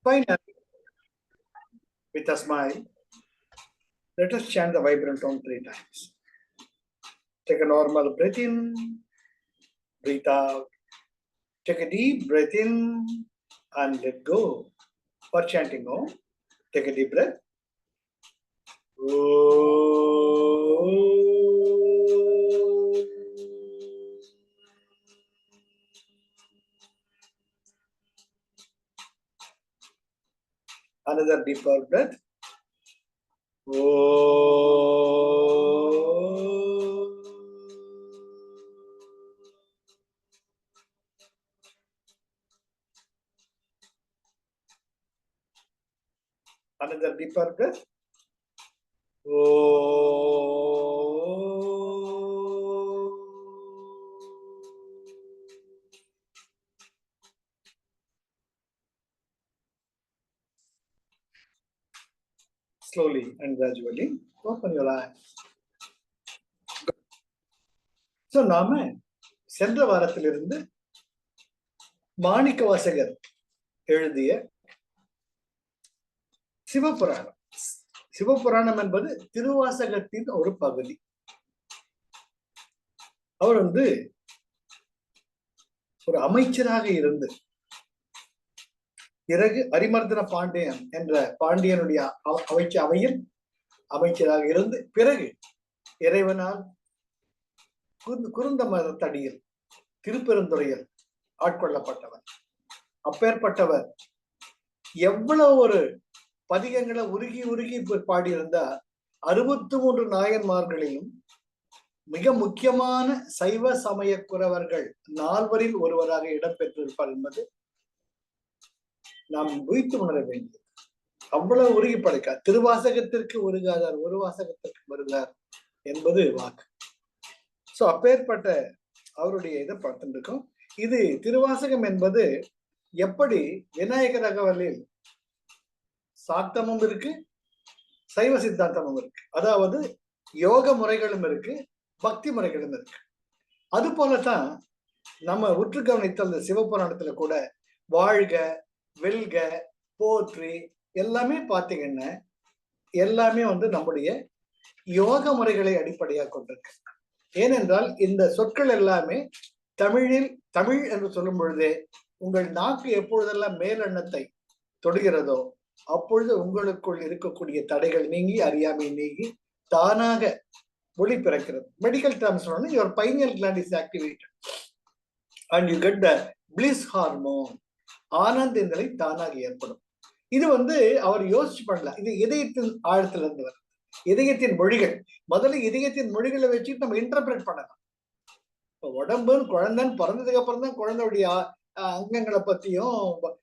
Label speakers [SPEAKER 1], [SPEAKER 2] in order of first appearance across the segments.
[SPEAKER 1] Finally, with a smile, let us chant the vibrant tone 3 times. Take a normal breath in, breathe out. Take a deep breath in and let go. For chanting Om, take a deep breath. Another deeper breath. Another deeper breath. Slowly and gradually open your eyes. So, நாம சென்ற வாரத்திலிருந்து மாணிக்கவாசகர் எழுதிய சிவபுராணம். சிவபுராணம் என்பது திருவாசகத்தின் ஒரு பகுதி. அவர் ஒரு அமைச்சராக இருந்து பிறகு அரிமர்தன பாண்டியன் என்ற பாண்டியனுடைய அவையில் அமைச்சராக இருந்து பிறகு இறைவனால் குருந்த மரத்தடியில் திருப்பெருந்துறையில் ஆட்கொள்ளப்பட்டவர். அப்பேற்பட்டவர் எவ்வளவு ஒரு பதிகங்களை உருகி உருகி பாடியிருந்தா 63 நாயன்மார்களிலும் மிக முக்கியமான சைவ சமய குறவர்கள் 4வரில் ஒருவராக இடம்பெற்றிருப்பார் என்பது நாம் உய்த்து உணர வேண்டியது. அவ்வளவு உருகி படைக்கார். திருவாசகத்திற்கு உருகாதார், ஒரு வாசகத்திற்கு வருகிறார் என்பது வாக்கு. சோ அப்பேற்பட்ட அவருடைய இதை பார்த்துட்டு இருக்கோம். இது திருவாசகம் என்பது எப்படி விநாயகர் அகவலில் சாத்தமும் இருக்கு, சைவ சித்தாந்தமும் இருக்கு. அதாவது யோக முறைகளும் இருக்கு, பக்தி முறைகளும் இருக்கு. அது போலதான் நம்ம உற்று கவனித்த அந்த சிவபுராணத்துல கூட வாழ்க, வெல்க, போற்றி எல்லாமே பார்த்தீங்கன்னா எல்லாமே நம்முடைய யோக முறைகளை அடிப்படையாக கொண்டிருக்கு. ஏனென்றால் இந்த சொற்கள் எல்லாமே தமிழ் என்று சொல்லும் பொழுதே உங்கள் நாக்கு எப்பொழுதெல்லாம் மேலெண்ணத்தை தொடுகிறதோ அப்பொழுது உங்களுக்குள் இருக்கக்கூடிய தடைகள் நீங்கி, அறியாமை நீங்கி தானாக ஒளி பிறக்கிறது. மெடிக்கல் டேர்ம்ஸ் சொன்னா your pineal gland is activated and you get the bliss hormone. ஆனந்த நிலை தானாக ஏற்படும். இது அவர் யோசிச்சு பண்ணல. இது இதயத்தின் ஆழத்துல இருந்து வரும். இதயத்தின் மொழிகள். முதல்ல இதயத்தின் மொழிகளை வச்சுட்டு நம்ம இன்டர்பிரேட் பண்ணலாம். உடம்புன்னு குழந்தைன்னு பிறந்ததுக்கு அப்புறம் தான் குழந்தையுடைய அங்கங்களை பத்தியும்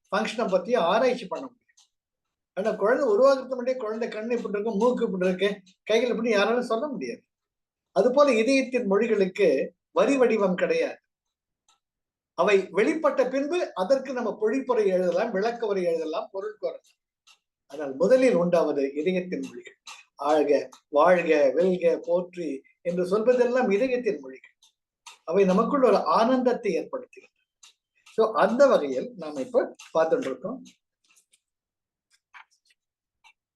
[SPEAKER 1] ஃபங்க்ஷனை பத்தியும் ஆராய்ச்சி பண்ண முடியும். ஆனா குழந்தை உருவாக்குறது மட்டும் குழந்தை கண்ணு இப்படி இருக்கு, மூக்கு இப்படி இருக்கு, கைகள் இப்படி யாராலும் சொல்ல முடியாது. அது போல இதயத்தின் மொழிகளுக்கு வரி வடிவம் கிடையாது. அவை வெளிப்பட்ட பின்பு அதற்கு நம்ம பொழிப்புரை எழுதலாம், விளக்க உரை எழுதலாம், பொருள் கோரலாம். ஆனால் முதலில் உண்டாவது இதயத்தின் மொழிகள். ஆழ்க, வாழ்க, வெல்க, போற்றி என்று சொல்வதெல்லாம் இதயத்தின் மொழிகள். அவை நமக்குள்ள ஒரு ஆனந்தத்தை ஏற்படுத்துகின்றன. சோ அந்த வகையில் நாம இப்ப பார்த்துட்டு இருக்கோம்.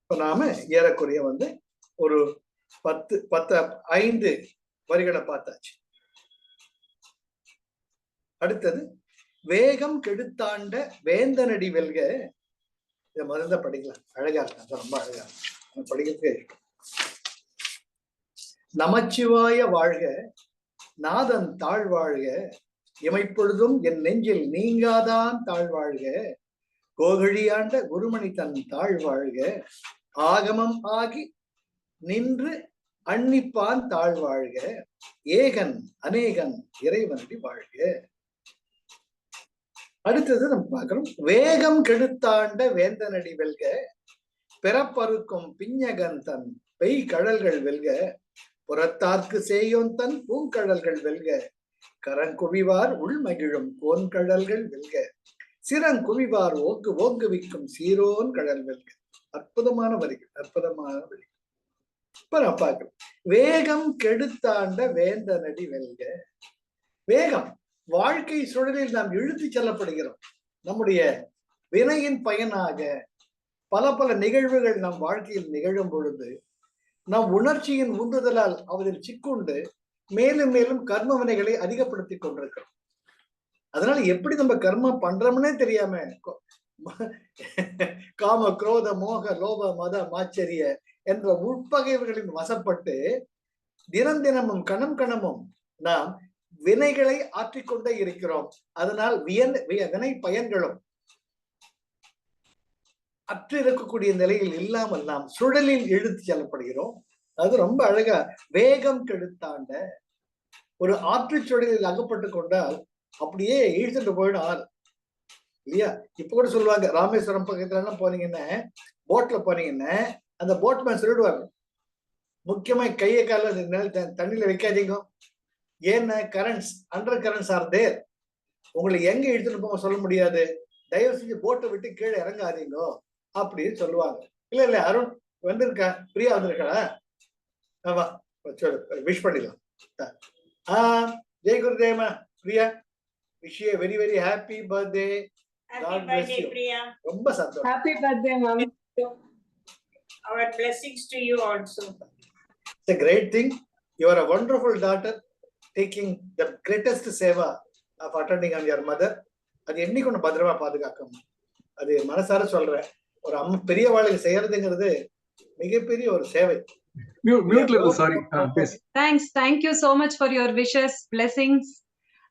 [SPEAKER 1] இப்ப நாம ஏறக்குறைய ஒரு 5 வரிகளை பார்த்தாச்சு. அடுத்தது வேகம் கெடுத்தாண்ட வேந்தனடி வெல்க. இதை முதல்ல படிக்கலாம். அழகா இருக்கு, ரொம்ப அழகா இருக்கு, படிக்கிறதுக்கே இருக்கும். நமச்சிவாய வாழ்க, நாதன் தாழ்வாழ்க, இமைப்பொழுதும் என் நெஞ்சில் நீங்காதான் தாழ்வாழ்க, கோகழியாண்ட குருமணி தன் தாழ்வாழ்க, ஆகமம் ஆகி நின்று அன்னிப்பான் தாழ்வாழ்க, ஏகன் அநேகன் இறைவனடி வாழ்க. அடுத்தது நம்ம பார்க்கிறோம். வேகம் கெடுத்தாண்ட வேந்தனடி வெல்க, பிறப்பறுக்கும் பிஞ்சகன் தன் பெய் கடல்கள் வெல்க, புறத்தார்க்கு சேயோன் தன் பூங்கடல்கள் வெல்க, கரங்குவிவார் உள்மகிழும் கோன்கடல்கள் வெல்க, சிறங்குவிவார் ஓங்குவிக்கும் சீரோன் கடல் வெல்க. அற்புதமான வரிகள், அற்புதமான வரிகள். இப்ப நான் பார்க்கிறோம். வேகம் கெடுத்தாண்ட வேந்தனடி வெல்க. வேகம் வாழ்க்கை சூழலில் நாம் இழுத்து செல்லப்படுகிறோம். நம்முடைய வினையின் பயனாக பல பல நிகழ்வுகள் நம் வாழ்க்கையில் நிகழும் பொழுது நம் உணர்ச்சியின் உந்துதலால் அவரில் சிக்குண்டு மேலும் மேலும் கர்ம வினைகளை அதிகப்படுத்தி கொண்டிருக்கிறோம். அதனால எப்படி நம்ம கர்மம் பண்றோம்னே தெரியாம காம குரோத மோக லோப மத மாச்சரிய என்ற உட்பகைவர்களின் வசப்பட்டு தினம் தினமும் கணம் கணமும் நாம் வினைகளை ஆற்றிக்கொண்டே இருக்கிறோம். அதனால் வினை பயன்களும் அற்று இருக்கக்கூடிய நிலையில் இல்லாமல் நாம் சுழலில் இழுத்து செல்லப்படுகிறோம். அது ரொம்ப அழகா வேகம் கெடுத்தாண்ட ஒரு ஆற்று சுழலில் அகப்பட்டு கொண்டால் அப்படியே இழுத்துட்டு போயிடும் ஆள் இல்லையா. இப்ப கூட சொல்லுவாங்க, ராமேஸ்வரம் பக்கத்துல போனீங்கன்னா போட்ல போனீங்கன்னா அந்த போட்மேன் சொல்லிடுவாங்க, முக்கியமா கையை கால தண்ணியில வைக்காதீங்க, ஏன்னா currents under currents are there, உங்களை எங்க இழுத்துட்டு போக சொல்ல முடியாது, தயவு செஞ்சு போட்டை விட்டு கீழே இறங்காதீங்க அப்படின்னு சொல்லுவாங்க. இல்ல இல்ல அருண் வந்திருக்கா, பிரியா வந்திருக்கா, ஆமா விஷ் பண்ணிடலாம். Jai Gurudeva Priya, wish you very very happy birthday. God bless you. ரொம்ப சந்தோஷம்.
[SPEAKER 2] Happy birthday mom.
[SPEAKER 3] Our blessings to you also.
[SPEAKER 1] It's a great thing. You are a wonderful daughter taking the greatest seva of attending on your mother. அது என்னைக்கு ஒன்று பத்திரமா பாதுகாக்கணும். அது மனசார சொல்றேன். ஒரு அம்மா பெரியவாளுக்கு செய்யறதுங்கிறது மிகப்பெரிய ஒரு சேவை.
[SPEAKER 4] Mute level, sorry.
[SPEAKER 2] Thanks. Thank you so much for your wishes, blessings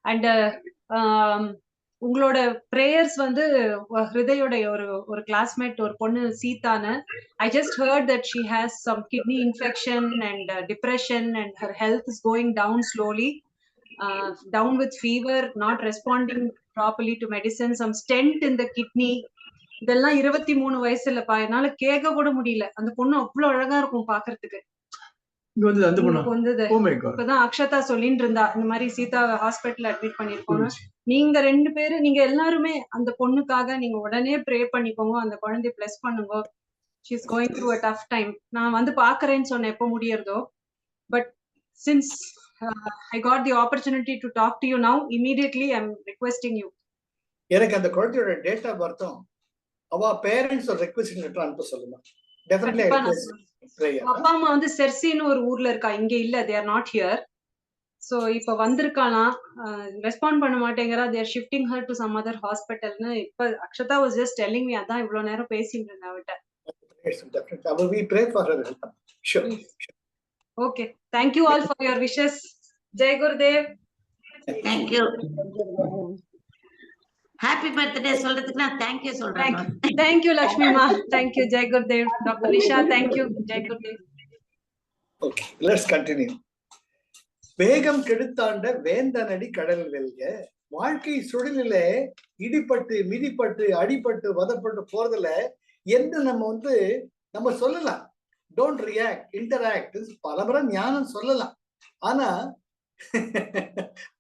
[SPEAKER 2] and உங்களோட பிரேயர்ஸ் வந்து ஹிருதயோட ஒரு கிளாஸ்மேட் ஒரு பொண்ணு சீதான்னு, I just heard that she has some kidney infection and depression and her health is going down slowly, down with fever, not responding properly to medicine, some stent in the kidney. இதெல்லாம் 23 வயசு இல்லப்பா, என்னால கேட்க கூட முடியல. அந்த பொண்ணு அவ்வளவு அழகா இருக்கும் பாக்குறதுக்கு. இப்பதான் அக்ஷதா சொல்லிட்டு இருந்தா, இந்த மாதிரி சீதா ஹாஸ்பிட்டல் அட்மிட் பண்ணிருக்கோம். நீங்க 2 பேரு, நீங்க எல்லாருமே அந்த பொண்ணுக்காக நீங்க உடனே ப்ரே பண்ணிக்கோங்க, அந்த குழந்தைய பிளஸ் பண்ணுங்க. she is going through a tough time. நான் வந்து பாக்குறேன்னு சொன்னேன் எப்போ முடியறதோ, but since I got the opportunity to talk to you now, immediately I'm requesting you.
[SPEAKER 1] எனக்கு அந்த குழந்தையோட டேட் ஆஃப் பர்த்தும் அவ பேரண்ட்ஸ் ஒரு ரெக்வெஸ்ட் லெட்டர் அனுப்ப சொல்லுங்க. டெஃபினெட்லி
[SPEAKER 2] அப்பா அம்மா வந்து செர்சின்னு ஒரு ஊர்ல இருக்கா, இங்க இல்ல, they are not here. So இப்ப வந்திருக்காளாம், ரெஸ்பாண்ட் பண்ண மாட்டேங்கறா, they are shifting her to some other hospital னு இப்ப Akshata was just telling me. அதான் இவ்வளவு நேரம் பேசிட்டு இருந்தேன் அவட்ட.
[SPEAKER 1] We pray for her. Sure.
[SPEAKER 2] Okay, thank you all for your wishes. Jai Gurudev.
[SPEAKER 3] Thank you. Happy birthday சொல்றதுக்கு நான் thank you சொல்றேன்.
[SPEAKER 2] Thank you Lakshmi ma. Thank you Jai Gurudev. Dr. Nisha, thank you. Jai Gurudev.
[SPEAKER 1] Okay, let's continue. வேகம் கெடுத்தாண்ட வேந்தனடி கடல் வெல்க. வாழ்க்கை சுழலிலே இடிப்பட்டு மிதிப்பட்டு அடிப்பட்டு வதப்பட்டு போறதுல என்ன நம்ம சொல்லலாம், டோன்ட் ரியாக்ட், இன்டராக்ட், பலமுறை ஞானம் சொல்லலாம். ஆனா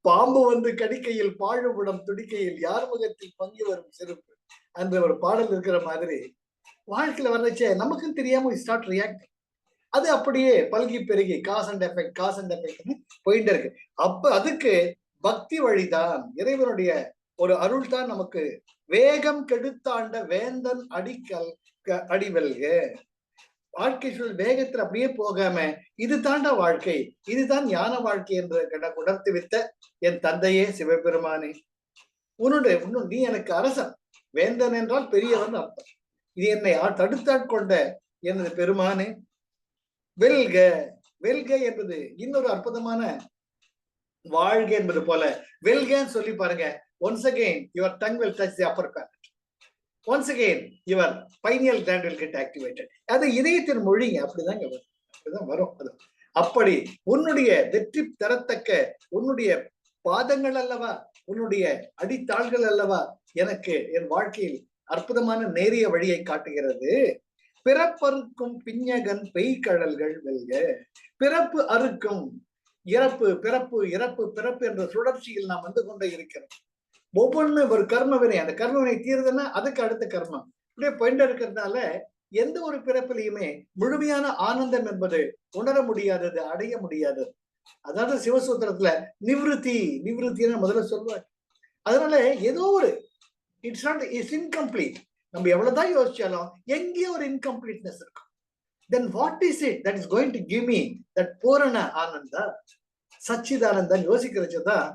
[SPEAKER 1] பாம்பு வந்து கடிக்கையில் பாழுபுடம் துடிக்கையில் யார் முகத்தில் பங்கி வரும் சிறப்பு அந்த ஒரு பாடல் இருக்கிற மாதிரி வாழ்க்கையில வர்றச்சே நமக்கும் தெரியாம ஸ்டார்ட் ரியாக்ட். அது அப்படியே பல்கி பெருகி காஸ் அண்ட் எஃபெக்ட் போயிட்டு இருக்கு. அப்ப அதுக்கு பக்தி வழிதான், இறைவனுடைய ஒரு அருள் தான் நமக்கு வேகம் கெடுத்தாண்ட வேந்தன் அடிவெல்க. வாழ்க்கை சூழல் வேகத்துல அப்படியே போகாம இது தாண்டா வாழ்க்கை, இதுதான் ஞான வாழ்க்கை என்று உணர்த்தி வித்த என் தந்தையே சிவபெருமானே, நீ எனக்கு அரசன். வேந்தன் என்றால் பெரியவன் அர்த்தம். இது என்னை தடுத்தாட்கொண்ட எனது பெருமானே, வெல்க. வெல்க என்பது இன்னொரு அற்புதமான வாழ்க என்பது போல வெல்கன்னு சொல்லி பாருங்க. once again your tongue will touch the upper palate, once again your pineal gland will get activated. அது இதயத்தின் மொழிங்க, அப்படிதான் வரும். அது அப்படி உன்னுடைய வெற்றி தரத்தக்க உன்னுடைய பாதங்கள் அல்லவா, உன்னுடைய அடித்தாள்கள் அல்லவா எனக்கு என் வாழ்க்கையில் அற்புதமான நேரிய வழியை காட்டுகிறது. பிறப்பறுக்கும் பிஞகன் பெய்கடல்கள் வெல்க. பிறப்பு அறுக்கும் இறப்பு, பிறப்பு இறப்பு பிறப்பு என்ற சுழற்சியில் நாம் வந்து கொண்டே இருக்கிறோம். ஒவ்வொன்னு ஒரு கர்மவினை, அந்த கர்மவினை தீர்றதுன்னா அதுக்கு அடுத்த கர்மம் இப்படியே போயிட்டு இருக்கிறதுனால எந்த ஒரு பிறப்பிலையுமே முழுமையான ஆனந்தம் என்பது உணர முடியாதது, அடைய முடியாதது. அதாவது சிவசூத்திரத்துல நிவிருத்தின்னு முதல்ல சொல்லுவாங்க. அதனால ஏதோ ஒரு இட்ஸ் இன்கம்ப்ளீட். நம்ம எவ்வளவுதான் யோசிச்சாலும் எங்கேயோ ஒரு இன்கம்ப்ளீட்னஸ் இருக்கும். Then what is it that is going to give me that பூரண ஆனந்தா சச்சிதானந்தன் யோசிக்கிறதுதான்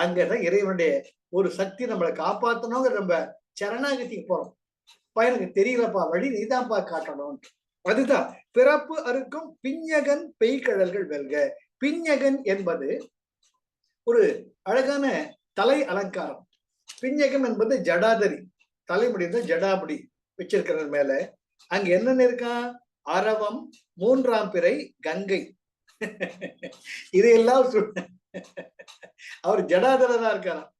[SPEAKER 1] அங்கதான் இறைவனுடைய ஒரு சக்தி நம்மளை காப்பாற்றணுங்கிற நம்ம சரணாகதிக்கு போறோம். எனக்கு தெரியலப்பா, வழி நீதான்ப்பா காட்டணும். அதுதான் பிறப்பு அறுக்கும் பிஞ்சகன் பெய்கழல்கள் வெல்க. பிஞ்சகன் என்பது ஒரு அழகான தலை அலங்காரம். பிஞ்சகம் என்பது ஜடாதரி, தலைமுடி ஜடாமுடி வச்சிருக்கிறது மேல. அங்க என்னன்னு இருக்கா? அரவம், மூன்றாம் பிறை, கங்கை. இதையெல்லாம் அவர் ஜடாதரா இருக்காராம்.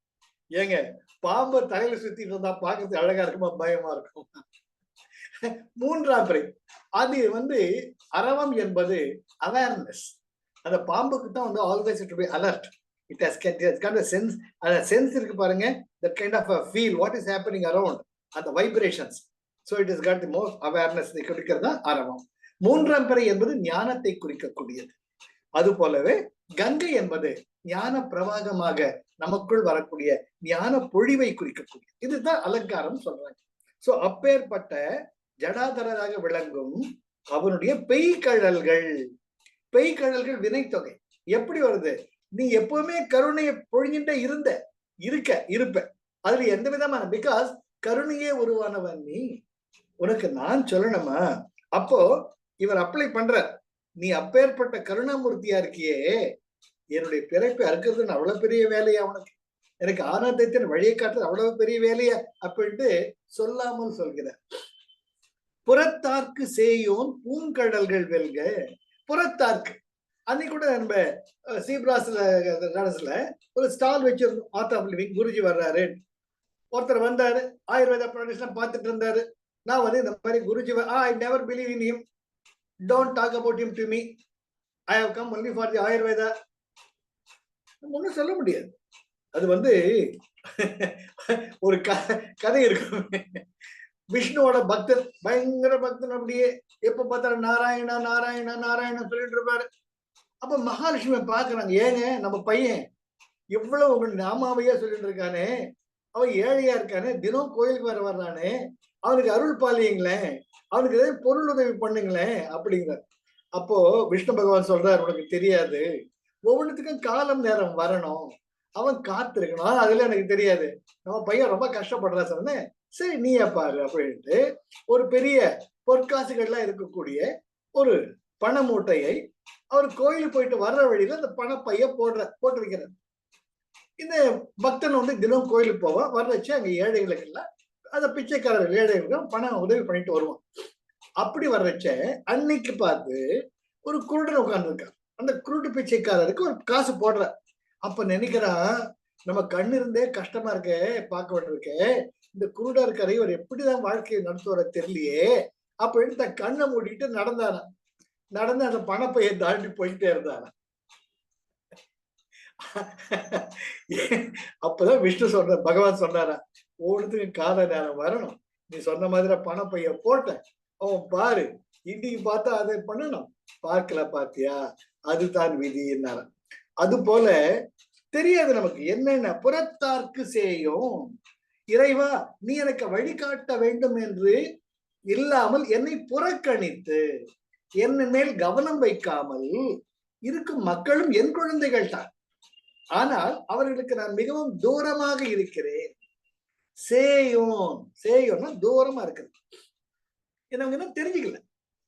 [SPEAKER 1] ஏங்க, பாம்பு தலையில சுத்திட்டு இருந்தா பாக்குறது அழகா இருக்குமா பயமா இருக்கும்? மூன்றாம் பிறை அது அரவம் என்பது அவேர்னஸ். அந்த பாம்புக்கு தான் always to be alert. It has got a sense. அந்த சென்ஸ் இருக்கு பாருங்க, that kind of a feel what is happening around, அந்த vibrations. So it has got the most awareness. குறிக்கிறதா அரவம். மூன்றாம் பிறை என்பது ஞானத்தை குறிக்கக்கூடியது. அது போலவே கங்கை என்பது ஞான பிரவாகமாக நமக்குள் வரக்கூடிய ஞான பொழிவை குறிக்கக்கூடிய இதுதான் அலங்காரம் சொல்றாங்க. சோ அப்பேற்பட்ட ஜடாதரராக விளங்கும் அவனுடைய பெய்கழல்கள். பெய்கழல்கள் வினைத்தொகை எப்படி வருது? நீ எப்பவுமே கருணையை பொழிஞ்சிட்டே இருப்ப. அதுல எந்த விதமான, பிகாஸ் கருணையே உருவானவன் நீ. உனக்கு நான் சொல்லணுமா? அப்போ இவர் அப்ளை பண்ற, நீ அப்பேற்பட்ட கருணாமூர்த்தியா இருக்கியே, என்னுடைய பிறப்பை அறுக்கிறதுன்னு அவ்வளவு பெரிய வேலையா உனக்கு? எனக்கு ஆனந்தத்தின் வழியை காட்டுறது அவ்வளவு பெரிய வேலையா அப்படின்ட்டு சொல்லாமல் சொல்கிறார். புறத்தார்க்கு சேயோன் பூங்கடல்கள் வெல்க. புறத்தார்க்கு அன்னைக்கு கூட நம்ம சீப்ராஸ்ல ஒரு ஸ்டால் வச்சிருந்தோம். ஆர்ட் ஆஃப் லிவிங் குருஜி வர்றாரு. ஒருத்தர் வந்தாரு, ஆயுர்வேதா ப்ராடக்ட்ஸ் பார்த்துட்டு இருந்தாரு. நான் இந்த மாதிரி Guruji, I never believe in him, don't talk about him to me, I have come only for the Ayurveda. ஒன்னும் சொல்ல முடியாது. அது ஒரு கதை இருக்கும். விஷ்ணுவோட பக்தர், பயங்கர பக்தன். அப்படியே எப்ப பார்த்தாலும் நாராயணா நாராயணா நாராயணா சொல்லிட்டு இருப்பாரு. அப்ப மகாலட்சுமி பாக்குறாங்க, ஏங்க நம்ம பையன் எவ்வளவு உங்க நாமாவையா சொல்லிட்டு இருக்கானே, அவன் ஏழையா இருக்கானே, தினம் கோயிலுக்கு வர்றானே, அவனுக்கு அருள் பாலியுங்களேன், அவனுக்கு ஏதாவது பொருள் உதவி பண்ணுங்களேன் அப்படிங்கிறார். அப்போ விஷ்ணு பகவான் சொல்றாரு, உனக்கு தெரியாது, ஒவ்வொன்றுத்துக்கும் காலம் நேரம் வரணும், அவன் காத்திருக்கணும், அதுல எனக்கு தெரியாது, நம்ம பையன் ரொம்ப கஷ்டப்படுறா சொன்னேன், சரி நீயே பாரு அப்படின்ட்டு ஒரு பெரிய பொற்காசுகள்லாம் இருக்கக்கூடிய ஒரு பண மூட்டையை அவர் கோயிலுக்கு போயிட்டு வர்ற வழியில அந்த பணப்பைய போட்டு வைக்கிறார். இந்த பக்தன் தினம் கோயிலுக்கு போவான், வர வச்சு அங்க ஏழைகளுக்கு எல்லாம் அந்த பிச்சைக்காரர் ஏழைகளுக்கு பணம் உதவி பண்ணிட்டு வருவான். அப்படி வர வச்ச அன்னைக்கு பார்த்து ஒரு குருடன் உட்கார்ந்து இருக்கார். அந்த குருட்டு பிச்சைக்காரருக்கு ஒரு காசு போடுற. அப்ப நினைக்கிறான், நம்ம கண்ணு இருந்தே கஷ்டமா இருக்க, பார்க்க வேண்டியிருக்க, இந்த குருடா இருக்காரு, இவர் எப்படிதான் வாழ்க்கையை நடத்துவர தெரியலையே அப்படின்னு தன் கண்ணை மூடிட்டு நடந்தானா. நடந்து அந்த பணப்பையை தாண்டி போயிட்டே இருந்தானா. அப்பதான் விஷ்ணு சொன்ன, பகவான் சொன்னாரா, ஒவ்வொருத்துக்கு கால நேரம் வரணும், நீ சொன்ன மாதிரி பணப்பைய போட்ட, அவன் பாரு, இன்னைக்கு பார்த்தா அதை பண்ணணும், பார்க்கல பாத்தியா, அதுதான் விதினார. அது போல தெரியாது நமக்கு என்னென்ன. புறத்தார்க்கு சேயும், இறைவா நீ எனக்கு வழிகாட்ட வேண்டும் என்று இல்லாமல் என்னை புறக்கணித்து என் மேல் கவனம் வைக்காமல் இருக்கும் மக்களும் என் குழந்தைகள் தான், ஆனால் அவர்களுக்கு நான் மிகவும் தூரமாக இருக்கிறேன். சேயோன், சேயோன்னா தூரமா இருக்கிறது. என்ன தெரிஞ்சுக்கல,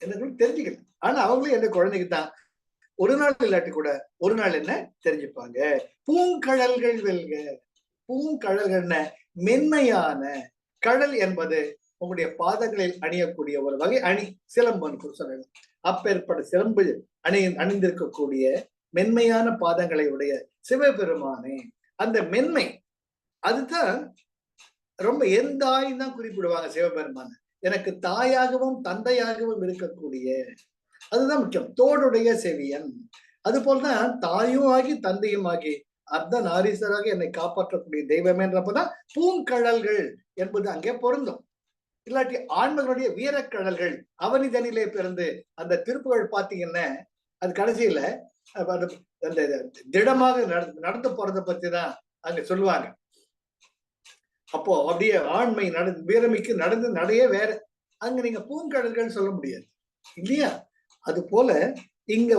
[SPEAKER 1] என்ன தெரிஞ்சுக்கல, ஆனா அவங்களும் என்ன குழந்தைக்கு தான். ஒரு நாள் இல்லாட்டி கூட ஒரு நாள் என்ன தெரிஞ்சுப்பாங்க. பூங்கழல்கள் வெல்க. பூங்கழல்கள் மென்மையான கடல் என்பது உங்களுடைய பாதங்களில் அணியக்கூடிய ஒரு வகை அணி, சிலம்பு சொல்லலாம். அப்பேற்பட்ட சிலம்பு அணிந்திருக்கக்கூடிய மென்மையான பாதங்களை உடைய சிவபெருமானே, அந்த மென்மை அதுதான் ரொம்ப எந்தாயின்னு தான் குறிப்பிடுவாங்க சிவபெருமான. எனக்கு தாயாகவும் தந்தையாகவும் இருக்கக்கூடிய, அதுதான் முக்கியம். தோடுடைய செவியன். அது போலதான் தாயும் ஆகி தந்தையும் ஆகி அர்த்த நாரீஸ்வராக என்னை காப்பாற்றக்கூடிய தெய்வமேன்றப்பதான் பூங்கழல்கள் என்பது அங்கே பொருந்தும். இல்லாட்டி ஆண்மகளுடைய வீரக்கழல்கள் அவனிதனிலே பிறந்து அந்த திருப்புகழ் பாத்தீங்கன்னா அது கடைசியில அந்த திடமாக நடந்து போறதை பத்தி தான் அங்க சொல்லுவாங்க. அப்போ அப்படியே ஆண்மை நடந்து வீரமிக்கு நடந்து நடையே வேற. அங்க நீங்க பூங்கடல்கள் சொல்ல முடியாது இல்லையா? அது போல இங்க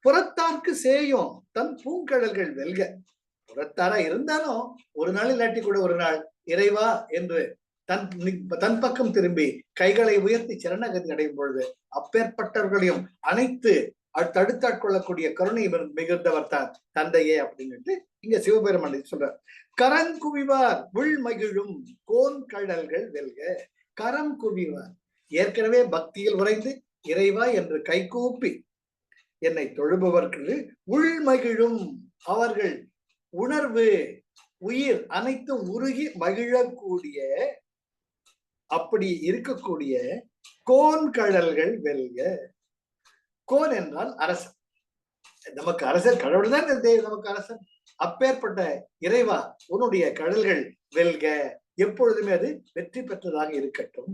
[SPEAKER 1] புறத்தார்க்கு சேயும் தன் பூங்கடல்கள் வெல்க. புறத்தாரா இருந்தாலும் ஒரு நாள் இல்லாட்டி கூட ஒரு நாள் இறைவா என்று தன் பக்கம் திரும்பி கைகளை உயர்த்தி சரணகதி அடையும் பொழுது அப்பேற்பட்டவர்களையும் அனைத்து தடுத்தாட்கொள்ளக்கூடிய கருணை மிகுந்தவர் தான் தந்தையே அப்படின்னுட்டு இங்க சிவபெருமான் சொல்றார். கரம் குவிவார் உள் மகிழும் கோன் கடல்கள் வெல்க. கரம் குவிவார், ஏற்கனவே பக்தியில் உறைந்து இறைவா என்று கைகூப்பி என்னை தொழுபவர்கள் உள் மகிழும், அவர்கள் உணர்வு உயிர் அனைத்தும் உருகி மகிழக்கூடிய அப்படி இருக்கக்கூடிய கோன் கடல்கள் வெல்க. கோன் என்றால் அரசன். நமக்கு அரசன் கடவுள் தான் நமக்கு அரசன். அப்பேற்பட்ட இறைவா உன்னுடைய கடல்கள் வெல்க, எப்பொழுதுமே அது வெற்றி பெற்றதாக இருக்கட்டும்.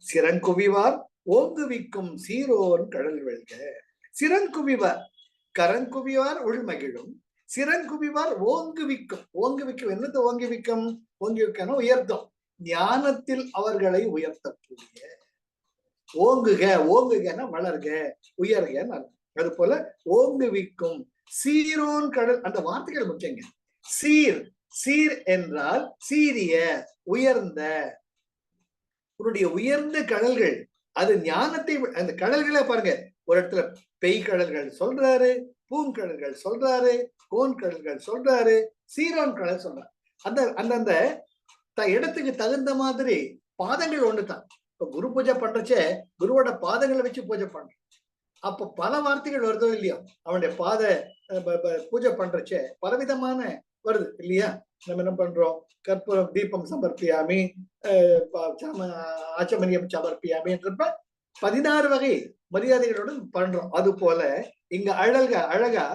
[SPEAKER 1] சிறங்குவிவார் ஓங்குவிக்கும் சீரோன் கடல் வெல்க. சிறங்குவிவார், கரங்குவிவார் உள்மகிழும், சிறங்குவிவார் ஓங்குவிக்கும். ஓங்குவிக்கும் என்னத்தை ஓங்குவிக்கும்? ஓங்குவிக்கன உயர்த்தும், ஞானத்தில் அவர்களை உயர்த்தக்கூடிய. ஓங்குக, ஓங்குகன வளர்க, உயர்க. அது போல ஓங்குவிக்கும் சீரோன் கடல். அந்த வார்த்தைகள் முக்கியங்க. சீர், சீர் என்றால் சீரிய உயர்ந்த, உன்னுடைய உயர்ந்த கடல்கள். அது ஞானத்தை, அந்த கடல்களை பாருங்க, ஒரு இடத்துல பெய் கடல்கள் சொல்றாரு, பூங்கடல்கள் சொல்றாரு, கோன் கடல்கள் சொல்றாரு, சீரோன் கடல் சொல்றாரு. அந்த அந்தந்த இடத்துக்கு தகுந்த மாதிரி பாதங்கள் ஒண்ணுதான். இப்ப குரு பூஜை பண்றச்சே குருவோட பாதங்களை வச்சு பூஜை பண்றோம். அப்ப பல வார்த்தைகள் வருதோ இல்லையோ, அவனுடைய பாத பூஜை பண்றச்சே பலவிதமான வருது இல்லையா? நம்ம என்ன பண்றோம்? கற்பூரம் தீபம் சமர்ப்பியாமி, ஆச்சமனியம் சமர்ப்பியாமி என்றப்ப 16 வகை மரியாதைகளுடன் பண்றோம். அது போல இங்க அழகா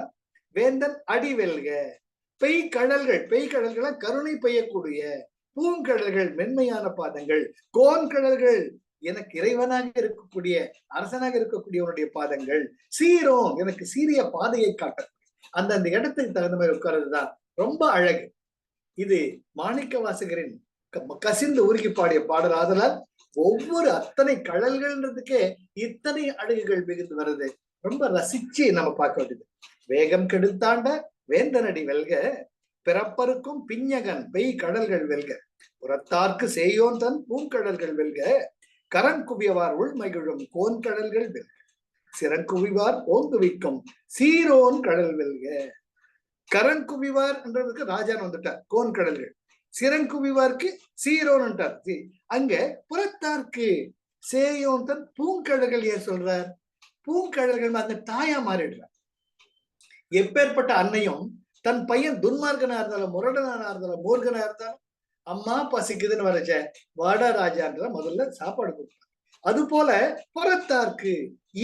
[SPEAKER 1] வேந்தன் அடி வெல்க. பெய் கடல்கள், பெய் கடல்களை கருணை பெய்யக்கூடிய, பூங்கடல்கள் மென்மையான பாதங்கள், கோன் கடல்கள் எனக்கு இறைவனாக இருக்கக்கூடிய அரசனாக இருக்கக்கூடியவனுடைய பாதங்கள், சீரோன் எனக்கு சீரிய பாதையை காட்ட. அந்த இடத்துக்கு தகுந்த மாதிரி உட்கார்றதுதான் ரொம்ப அழகு. இது மாணிக்க வாசகரின் கசிந்து உருகி பாடிய பாடல். ஆதலால் ஒவ்வொரு அத்தனை கடல்கள்ன்றதுக்கே இத்தனை அழகுகள் மிகுந்து வருது. ரொம்ப ரசிச்சு நம்ம பார்க்க வேண்டியது. வேகம் கெடுத்தாண்ட வேந்தனடி வெல்க, பிறப்பருக்கும் பிஞ்சகன் பெய் கடல்கள் வெல்க, புறத்தார்க்கு சேயோன் தன் பூங்கடல்கள் வெல்க, கரங்குவியவார் உள்மகிழும் கோன் கடல்கள் வெல்க, சிறங்குவிவார் ஓங்குவிக்கும் சீரோன் கடல் வெல்க. கரங்குவிவார் என்றதுக்கு ராஜான் வந்துட்டார், கோன் கடல்கள். சிறங்குவிவார்க்கு சீரோன். அங்க புறத்தார்க்கு சேயோன் தன் பூங்கடல்கள் ஏன் சொல்றார்? பூங்கடல்கள் அந்த தாயா மாறிடுறார். எப்பேற்பட்ட அன்னையும் தன் பையன் துன்மார்கனா இருந்தாலும், முரடனா இருந்தாலும், மூர்கனா இருந்தாலும், அம்மா பசிக்குதுன்னு வரச்ச வாடா ராஜான்ற முதல்ல சாப்பாடு கொடுப்பார். அது போல புறத்தார்க்கு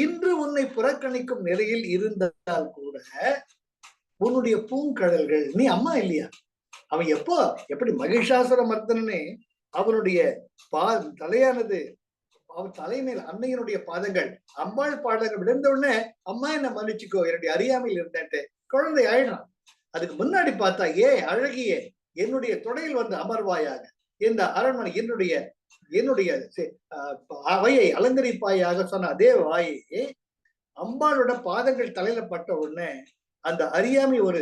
[SPEAKER 1] இன்று உன்னை புறக்கணிக்கும் நிலையில் இருந்தால் கூட உன்னுடைய பூங்கடல்கள், நீ அம்மா இல்லையா? அவன் எப்படி மகிஷாசுர மர்தனே அவனுடைய தலையானது அவன் தலைமையில் அன்னையினுடைய பாதங்கள், அம்மாள் பாதங்கள் விழுந்த உடனே அம்மா என்ன மன்னிச்சுக்கோ, என்னுடைய அறியாமையில் இருந்தேன்ட்டு குழந்தை ஆயிடும். அதுக்கு முன்னாடி பார்த்தா, அழகியே என்னுடைய தொடையில் அமர்வாயாக, இந்த அரண்மனை என்னுடைய அவையை அலங்கரிப்பாயாக சொன்ன அதே வாயை அம்பாளோட பாதங்கள் தலையில பட்ட உடனே அந்த அறியாமை ஒரு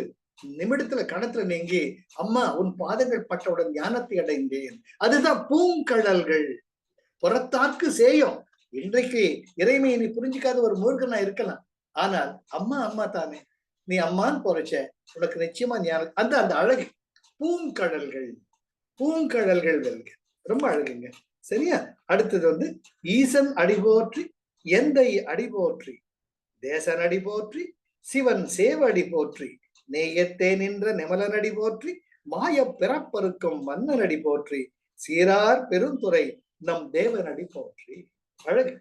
[SPEAKER 1] நிமிடத்துல கணத்துல நீங்கி, அம்மா உன் பாதங்கள் பட்டவுடன் ஞானத்தை அடைந்தேன். அதுதான் பூங்கடல்கள். புறத்தார்க்கு சேயும். இன்றைக்கு இறைமையை நீ புரிஞ்சிக்காத ஒரு மூர்க்கனா இருக்கலாம், ஆனால் அம்மா அம்மா தானே, நீ அம்மான்னு போறச்ச உனக்கு நிச்சயமா ஞானம். அந்த அழகு பூங்கடல்கள், பூங்கடல்கள் வெல்க. ரொம்ப அழகுங்க. சரியா? அடுத்தது ஈசன் அடி போற்றி, எந்தை அடி போற்றி, தேசன் அடி போற்றி, சிவன் சேவடி போற்றி, நேயத்தே நின்ற நெமலனடி போற்றி, மாய பிறப்பருக்கும் மன்னனடி போற்றி, சீரார் பெருந்துறை நம் தேவனடி போற்றி. அழகு.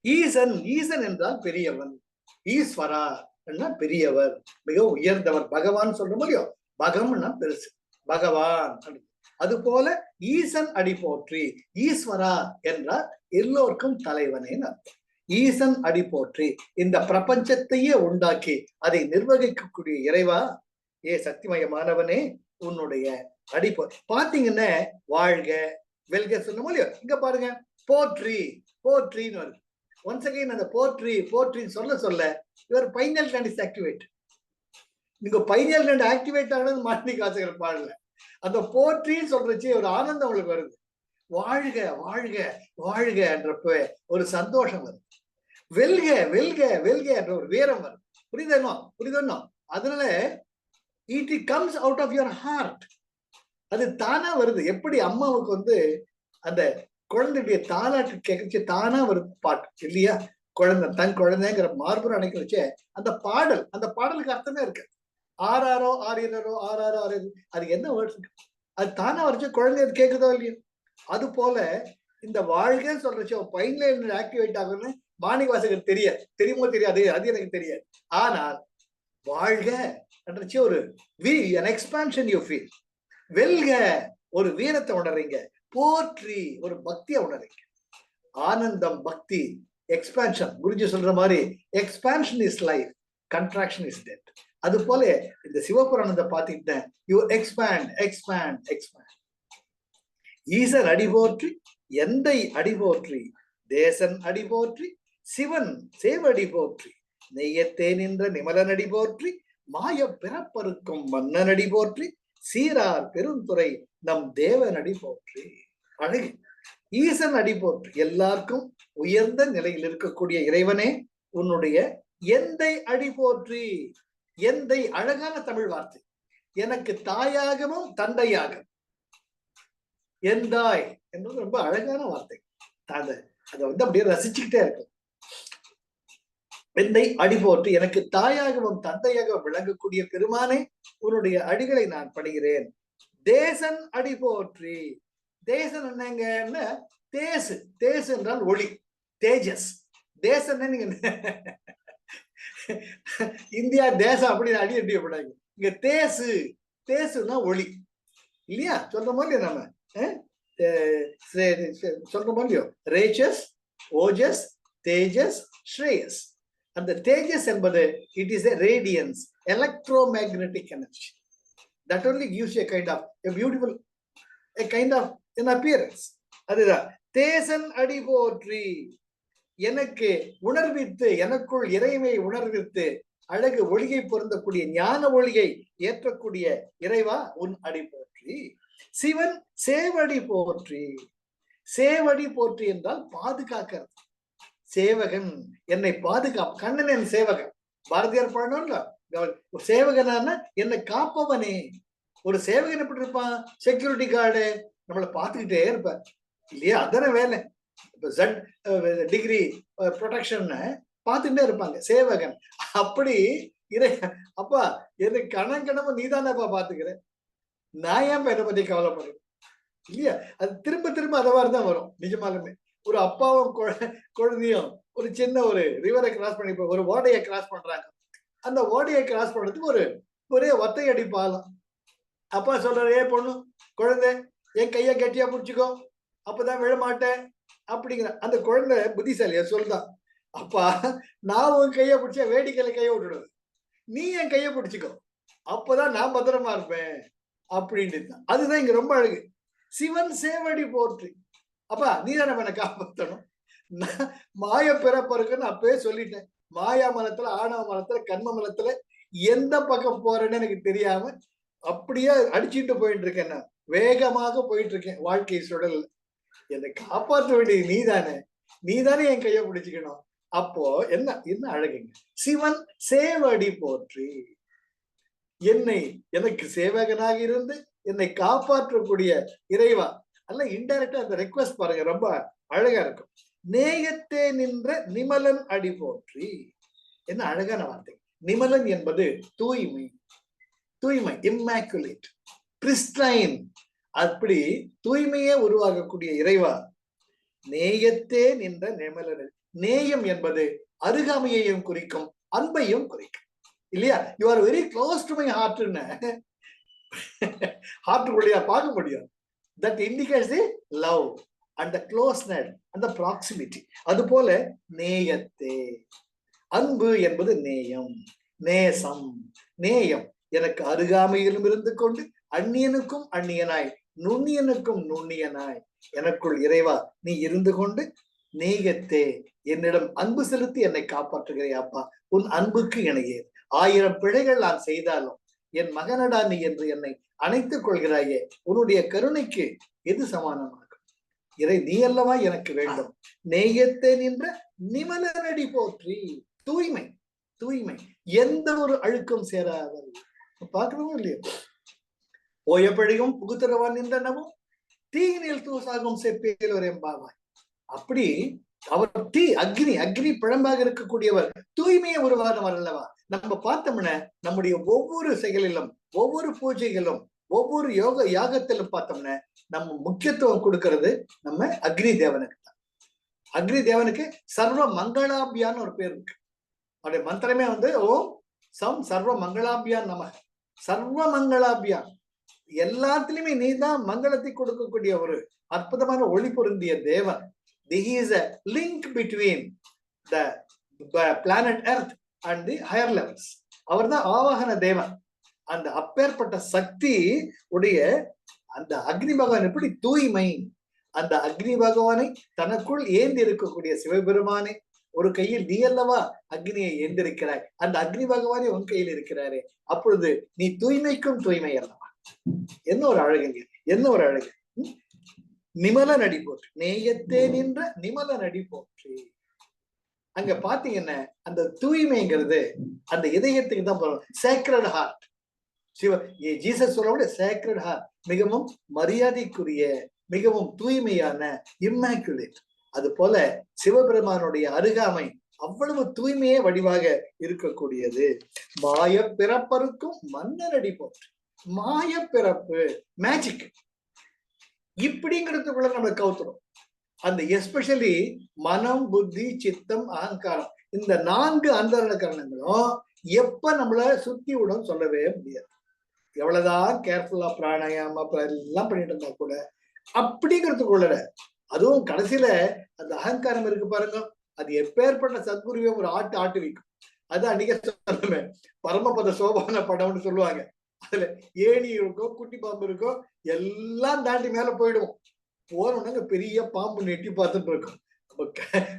[SPEAKER 1] ஈசன், ஈசன் என்றால் பெரியவன். ஈஸ்வரா என்ன பெரியவர், மிக உயர்ந்தவர். பகவான் சொல்ற மாதிரியோ, பகம்னா பெருசு, பகவான். அது போல ஈசன் அடி போற்றி, ஈஸ்வரா என்றால் எல்லோருக்கும் தலைவனே அர்த்தம். ஈசன் அடி போற்றி, இந்த பிரபஞ்சத்தையே உண்டாக்கி அதை நிர்வகிக்கக்கூடிய இறைவா, சக்திமயமானவனே, உன்னுடைய அடிப்போ பாத்தீங்கன்னா வாழ்க வெல்க சொன்னோமோ இல்லையோ, இங்க பாருங்க போற்றி போற்றின்னு வருது. ஒன்ஸ் அகைன் அந்த போற்றி போற்றின்னு சொல்ல இவர் பைனல் கிளாண்ட் இஸ் ஆக்டிவேட். நீங்க பைனல் கிளாண்ட் ஆக்டிவேட் ஆனது மாணிக்க வாசகர் பாடல. அந்த போற்றின்னு சொல்றச்சு ஒரு ஆனந்தம் உங்களுக்கு வருது. வாழ்க வாழ்க வாழ்க என்றப்ப ஒரு சந்தோஷம் வருது. வெல்க வெல்க வெல்க என்ற ஒரு வீரம் வருது. புரியுதோ? அதனால it comes out of your heart. அது தானா வருது. எப்படி அம்மாவுக்கு வந்து அந்த குழந்தையுடைய தாலாட்டு கேட்கச்சு தானா வருது பாட்டு இல்லையா? குழந்தை தன் குழந்தைங்கிற மார்புரம் அணைக்க வச்ச அந்த பாடல், அந்த பாடலுக்கு அர்த்தமே இருக்கு. ஆறாரோ ஆறோ ஆறாரோ அது என்ன வேர்ட்ஸ் இருக்கு? அது தானா வரைச்சு குழந்தை அது கேட்குதோ இல்லையோ? அது போல இந்த வாழ்க்கைன்னு சொல்றச்சு பைன்ல ஆக்டிவேட் ஆகும்னு மாணிக்க வாசகர் தெரியாது. தெரியுமோ தெரியாது, அது எனக்கு தெரியாது. ஆனால் வாழ்க என்றச்சு ஒரு எக்ஸ்பான்ஷன் யூ ஃபீல். வெல்க ஒரு வீரத்தை உணர்றீங்க. போற்றி ஒரு பக்தியை உணர்றீங்க. ஆனந்தம் பக்தி எக்ஸ்பான்ஷன். குருஜி சொல்ற மாதிரி expansion is life, contraction is death. அது போல இந்த சிவபுராணத்தை பார்த்துக்கிட்டேன். You expand expand expand. ஈசன் அடி போற்றி, எந்தை அடி போற்றி, தேசன் அடி போற்றி, சிவன் சேவடி போற்றி, நெய்யத்தே நின்ற நிமலன் அடி போற்றி, மாய பிறப்பருக்கும் மன்னன் அடி போற்றி, சீரார் பெருந்துறை நம் தேவன் அடி போற்றி. அழகு. ஈசன் அடி போற்றி. எல்லாருக்கும் உயர்ந்த நிலையில் இருக்கக்கூடிய இறைவனே உன்னுடைய எந்தை அடி போற்றி. எந்தை அழகான தமிழ் வார்த்தை. எனக்கு தாயாகவும் தந்தையாகவும். எந்தாய் என்பது ரொம்ப அழகான வார்த்தை. அதை வந்து அப்படியே ரசிச்சுக்கிட்டே இருக்கும். எந்தை அடி போற்றி. எனக்கு தாயாகவும் தந்தையாகவும் விளங்கக்கூடிய பெருமானே உன்னுடைய அடிகளை நான் பணிகிறேன். தேசன் அடி போற்றி. தேசன் என்னங்கன்னா தேசு. தேசு என்றால் ஒளி, தேஜஸ். தேசம் நீங்க இந்தியா தேசம் அப்படின்னு அடி அடி விடாங்க. இங்க தேசு. தேசுன்னா ஒளி இல்லையா? சொல்றோமோ இல்லையா? நம்ம சொல்றோமோ இல்லையோ? ரேச்சஸ், ஓஜஸ், தேஜஸ், ஸ்ரேயஸ். அந்த தேஜஸ் என்பது it is a radiance, electromagnetic energy that only gives you a kind of a beautiful, a kind of an appearance. அதுதான் தேசன் அடி போற்றி. எனக்கு உணர்வித்து, எனக்குள் இறைமை உணர்வித்து அழகு ஒளியை பொருந்தக்கூடிய ஞான ஒளியை ஏற்றக்கூடிய இறைவா உன் அடி போற்றி. சிவன் சேவடி போற்றி. சேவடி போற்றி என்றால் பாதுகாக்கிறது. சேவகன் என்னை பாதுகாப்பு. கண்ணன் என் சேவகன். பாரதியார் பாடணும்ல, சேவகனான என்னை காப்பவனே. ஒரு சேவகன் எப்படி இருப்பான்? செக்யூரிட்டி கார்டு நம்மளை பார்த்துக்கிட்டே இருப்பார் இல்லையா? அதான வேலை. இப்ப ஜட் டிகிரி ப்ரொடெக்ஷன் பார்த்துட்டே இருப்பாங்க சேவகன். அப்படி இறை அப்பா என்னை கணக்கணமும் நீதானப்பா பாத்துக்கிற. நான் ஏன் என்னை பத்தி கவலைப்படுறேன் இல்லையா? அது திரும்ப திரும்ப அதை மாதிரிதான் வரும். நிஜமாலுமே ஒரு அப்பாவும் குழந்தையும் ஒரு சின்ன ஒரு ரிவரை கிராஸ் பண்ணி ஒரு ஓடையை கிராஸ் பண்றாங்க. அந்த ஓடையை கிராஸ் பண்றதுக்கு ஒரே ஒத்தை அடி பாலம். அப்பா சொல்றாரு, ஏ பொண்ணு குழந்தை என் கைய கட்டியா பிடிச்சிக்கோ, அப்பதான் விழமாட்டேன் அப்படிங்கிற. அந்த குழந்தை புத்திசாலியா சொல்லுதான், அப்பா நான் உன் கைய பிடிச்சா வேடிக்கையில கைய விட்டுடுவேன், நீ என் கைய பிடிச்சிக்கோ, அப்பதான் நான் பத்திரமா இருப்பேன் அப்படின்ட்டு. அதுதான் இங்க ரொம்ப அழகு. சிவன் சேவடி போற்றி. அப்பா நீ தானே என்ன காப்பாற்றணும். மாய பிறப்பருக்குன்னு அப்பவே சொல்லிட்டேன். மாயா மலத்துல, ஆணவ மலத்துல, கர்ம மலத்துல எந்த பக்கம் போறேன்னு எனக்கு தெரியாம அப்படியே அடிச்சுட்டு போயிட்டு இருக்கேன். நான் வேகமாக போயிட்டு இருக்கேன் வாழ்க்கை சுழல். என்னை காப்பாற்ற வேண்டியது நீதானே, நீதானே என் கையை பிடிச்சுக்கணும். அப்போ என்ன அழகுங்க. சிவன் சேவடி போற்றி. எனக்கு சேவகனாக இருந்து என்னை காப்பாற்றக்கூடிய இறைவா. அல்ல இன்டைரக்டா அந்த ரெக்வஸ்ட் பாருங்க, ரொம்ப அழகா இருக்கும். நேயத்தே நின்ற நிமலன் அடி போற்றி. என்ன அழகான வார்த்தை. நிமலன் என்பது தூய்மை, தூய்மை, இம்மாக்குலேட், பிரிஸ்டைன். அப்படி தூய்மையே உருவாகக்கூடிய இறைவா, நேயத்தே நின்ற நிமலன். நேயம் என்பது அருகாமையையும் குறிக்கும், அன்பையும் குறிக்கும் இல்லையா? You are very close to my ஹார்ட்னு ஹார்ட்டுக்குள்ளையா பார்க்க முடியும். That indicates the love and the closeness and the proximity. அது போல நேயத்தே, அன்பு என்பது நேயம், நேசம், நேயம். எனக்கு அருகாமையிலும் இருந்து கொண்டு அந்நியனுக்கும் அந்நியனாய், நுண்ணியனுக்கும் நுண்ணியனாய் எனக்குள் இறைவா நீ இருந்து கொண்டு நேயத்தே என்னிடம் அன்பு செலுத்தி என்னை காப்பாற்றுகிறாப்பா. உன் அன்புக்கு இணையே 1000 பிழைகள் நான் செய்தாலும் என் மகனடா நீ என்று என்னை அணைத்துக் கொள்கிறாயே, உன்னுடைய கருணைக்கு எது சமானமாகும்? இறை நீ அல்லவா எனக்கு வேண்டும். நேயத்தே நின்ற நிமலனடி போற்றி. தூய்மை, தூய்மை, எந்த ஒரு அழுக்கும் சேராதல். பாக்குறோமோ இல்லையோ? போய பழியும் புகுத்தரவான் நின்றனவும் தீயினில் தூசாகும் செப்பேல் ஒரு எம்பாவாய். அப்படி அவர் தீ அக்னி, அக்னி பிழம்பாக இருக்கக்கூடியவர், தூய்மையை உருவானவர் அல்லவா? நம்ம பார்த்தோம்னா நம்முடைய ஒவ்வொரு செயலிலும், ஒவ்வொரு பூஜைகளும், ஒவ்வொரு யாகத்திலும் பார்த்தோம்னா நம்ம முக்கியத்துவம் கொடுக்கிறது நம்ம அக்னி தேவனுக்கு தான். அக்னி தேவனுக்கு சர்வ மங்களாபியான்னு ஒரு பேர் இருக்கு. அவருடைய மந்திரமே ஓம் சம் சர்வ மங்களாபியான் நம. சர்வ மங்களாபியான், எல்லாத்திலுமே நீதான் மங்களத்தை கொடுக்கக்கூடிய ஒரு அற்புதமான ஒளி பொருந்திய தேவன். He is a link between the planet Earth and the higher levels. அவர் தான் ஆவாகன தேவன். அந்த அப்பேற்பட்ட சக்தி உடைய அந்த அக்னி பகவான் எப்படி தூய்மை, அந்த அக்னி பகவானை தனக்குள் ஏந்தி இருக்கக்கூடிய சிவபெருமானை, ஒரு கையில் நீ அல்லவா அக்னியை ஏந்திருக்கிறாய், அந்த அக்னி பகவானே உன் கையில் இருக்கிறாரே, அப்பொழுது நீ தூய்மைக்கும் தூய்மை அல்லவா? என்ன ஒரு அழகுங்க, என்ன ஒரு அழகு. நிமல நடி போற்றி, நேயத்தே நின்ற நிமல நடி போற்றி. அங்க பாத்தீங்கன்னா அந்த தூய்மைங்கிறது அந்த இதயத்துக்கு தான் போறோம். சேக்ரட் ஹார்ட், ஜீசஸ் சொல்ல சேக்ரட் ஹார்ட், மிகவும் மரியாதைக்குரிய, மிகவும் தூய்மையான, இம்மாக்குலேட். அது போல சிவபெருமானுடைய அருகாமை அவ்வளவு தூய்மையே வடிவாக இருக்கக்கூடியது. மாய பிறப்பருக்கும் மன்னரடி போற்றி. மாய பிறப்பு, மேஜிக், இப்படிங்கிறதுக்குள்ள நம்ம கவுத்துறோம். அந்த எஸ்பெஷலி மனம், புத்தி, சித்தம், அகங்காரம், இந்த 4 அந்தரங்க கரணங்களும் எப்ப நம்மள சுத்தி விடும் சொல்லவே முடியாது. எவ்வளவுதான் கேர்ஃபுல்லா பிராணாயாம எல்லாம் பண்ணிட்டு இருந்தா கூட அப்படிங்கிறதுக்குள்ள, அதுவும் கடைசியில அந்த அகங்காரம் இருக்கு பாருங்க, அது எப்பேற்பட்ட சத்குருவே ஒரு ஆட்டு வைக்கும். அது அன்னைக்கு சொல்லுமே பரமபத சோபான படம்னு சொல்லுவாங்க. அதுல ஏணி இருக்கும், குட்டி பாம்பு இருக்கும், எல்லாம் தாண்டி மேல போயிடுவோம். போனோம்னாங்க பெரிய பாம்பு நெட்டி பார்த்துட்டு இருக்கும்.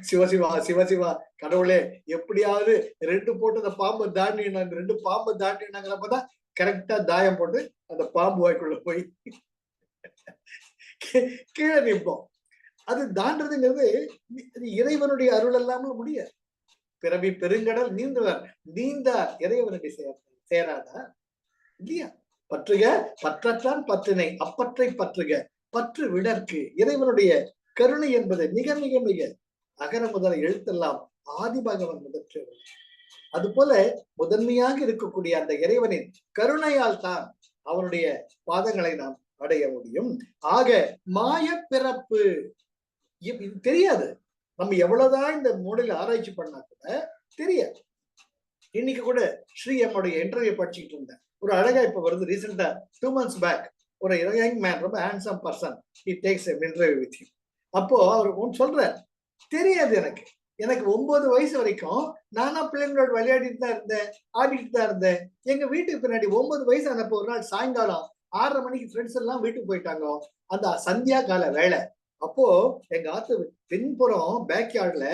[SPEAKER 1] சிவசிவா சிவசிவா கடவுளே, எப்படியாவது 2 போட்டு அந்த பாம்பை தாண்டினாங்க, 2 பாம்பை தாண்டினாங்கிறப்பதான் கரெக்டா தாயம் போட்டு அந்த பாம்பு வாய்க்குள்ள போய் கீழே நிற்போம். அது தாண்டதுங்கிறது இறைவனுடைய அருள் இல்லாமல் முடியாது. பிறவி பெருங்கடல் நீந்துவார், நீந்தார் இறைவனுடைய சேராதா இல்லையா? பற்றுக பற்றற்றான் பற்றினை அப்பற்றை பற்றுக பற்று விடற்கு. இறைவனுடைய கருணை என்பது மிக மிக மிக அகர முதல எழுத்தெல்லாம் ஆதிபகவன் முதற்றவர். அது போல முதன்மையாக இருக்கக்கூடிய அந்த இறைவனின் கருணையால் தான் அவருடைய பாதங்களை நாம் அடைய முடியும். ஆக மாய பிறப்பு தெரியாது. நம்ம எவ்வளவுதான் இந்த மூலையில ஆராய்ச்சி பண்ணா கூட தெரியாது. இன்னைக்கு கூட ஸ்ரீ எம்முடைய இன்டர்வியூ படிச்சுக்கிட்டு இருந்தேன். ஒரு அழகா இப்ப வருது, ரீசெண்டா 2 months பேக் ஒரு யங் மேன், ரொம்ப handsome person, he takes a interview with him. அப்போ அவர் ஒன்று சொல்றாரு, தெரியாது எனக்கு 9 வயசு வரைக்கும் நானா பிள்ளைங்களோட விளையாடிட்டு தான் இருந்தேன், ஆடிட்டு தான் இருந்தேன். எங்க வீட்டுக்கு பின்னாடி 9 வயசு ஆனப்போ ஒரு நாள் சாயங்காலம் 6:30 மணிக்கு ஃப்ரெண்ட்ஸ் எல்லாம் வீட்டுக்கு போயிட்டாங்க. அந்த சந்தியா கால வேலை. அப்போ எங்க ஆத்து பின்புறம் பேக்யார்ட்ல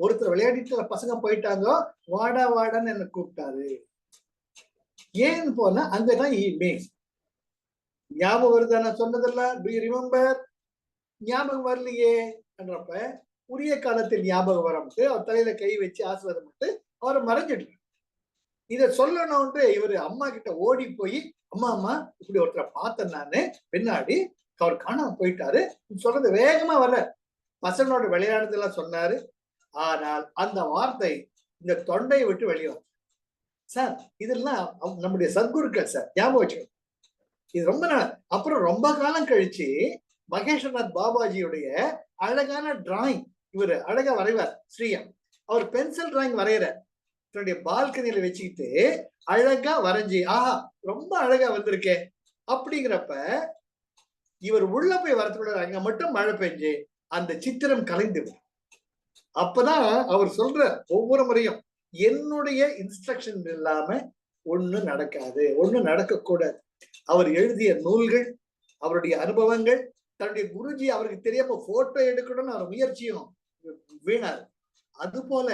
[SPEAKER 1] ஒருத்தர் விளையாடிட்டு பசங்க போயிட்டாங்க, வாடா வாடான்னு என்ன கூப்பிட்டாரு. ஏன்னு போனா அங்கதான் ஞாபகம் வருதா நான் சொன்னதெல்லாம்? To you remember? ஞாபகம் வரலையே என்றப்ப உரிய காலத்தில் ஞாபகம் வரம்ட்டு அவர் தலையில கை வச்சு ஆசீர்வாதம் பண்ணிட்டு அவரை மறைஞ்சிட்டு. இத சொல்லணும்ட்டு இவரு அம்மா கிட்ட ஓடி போய், அம்மா இப்படி ஒருத்தரை பார்த்தேன் நானு, பின்னாடி அவர் காணாம போயிட்டாரு சொல்றது வேகமா வரல. பசங்களோட விளையாடுறதெல்லாம் சொன்னாரு. ஆனால் அந்த வார்த்தை இந்த தொண்டையை விட்டு வெளியே வரும். சார் இதெல்லாம் நம்முடைய சத்குருக்கள் சார், ஞாபகம் வச்சுக்கணும். இது ரொம்ப நாள் அப்புறம் ரொம்ப காலம் கழிச்சு மகேஸ்வரநாத் பாபாஜியுடைய அழகான டிராயிங், இவர் அழகா வரைவார் ஸ்ரீயம். அவர் பென்சில் டிராயிங் வரைகிற தன்னுடைய பால்கனியில வச்சுக்கிட்டு அழகா வரைஞ்சி, ஆஹா ரொம்ப அழகா வந்திருக்கே அப்படிங்கிறப்ப இவர் உள்ள போய் வரத்துக்குள்ள அங்க மட்டும் மழை பெஞ்சு அந்த சித்திரம் கலைந்து. அப்பதான் அவர் சொல்ற ஒவ்வொரு முறையும், என்னுடைய இன்ஸ்ட்ரக்ஷன் இல்லாம ஒண்ணு நடக்காது, ஒண்ணு நடக்க கூடாது. அவர் எழுதிய நூல்கள், அவருடைய அனுபவங்கள், தன்னுடைய குருஜி அவருக்கு தெரியாம போட்டோ எடுக்கணும்னு அவர் முயற்சியும் வீணார். அது போல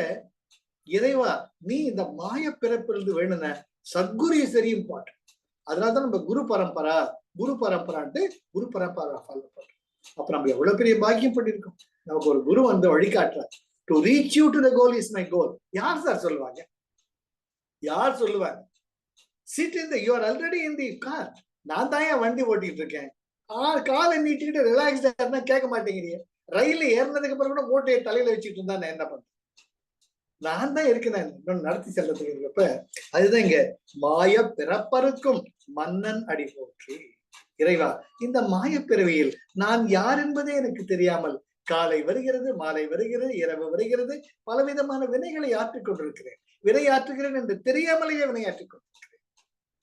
[SPEAKER 1] இறைவா நீ இந்த மாய பிறப்பிலிருந்து வேணுன சத்குரு இஸ் வெரி இம்பார்ட்டன்ட். அதனாலதான் நம்ம குரு பரம்பரான்ட்டு குரு பரம்பரா ஃபாலோ பண்றோம். அப்ப நம்ம எவ்வளவு பெரிய பாக்கியம் பண்ணிருக்கோம். நமக்கு ஒரு குரு வந்து வழிகாட்டுறார். To reach you to the goal is my goal. யார் சார் சொல்லுவாங்க? யார் சொல்லுவாங்க? Sit in the you are already in the car. நான் தான் ஏன் வண்டி ஓட்டிட்டு இருக்கேன். காலை நீட்டிக்கிட்டு ரிலாக்ஸ்டா இருந்தா கேட்க மாட்டேங்கிறீங்க. ரயில்ல ஏறினதுக்கு அப்புறம் கூட மூட்டையை தலையில வச்சுட்டு இருந்தா நான் என்ன பண்றேன்? நான் தான் இருக்கிறேன் நடத்தி செல்லத்துக்கு இருக்கப்ப. அதுதான் இங்க மாய பிறப்பருக்கும் மன்னன் அடி போற்றி. இறைவா இந்த மாய பிறவியில் நான் யார் என்பதே எனக்கு தெரியாமல் காலை வருகிறது, மாலை வருகிறது, இரவு வருகிறது, பலவிதமான வினைகளை ஆற்றிக் கொண்டிருக்கிறேன். வினையாற்றுகிறேன் என்று தெரியாமலேயே வினையாற்றிக் கொண்டிருக்கிறேன்.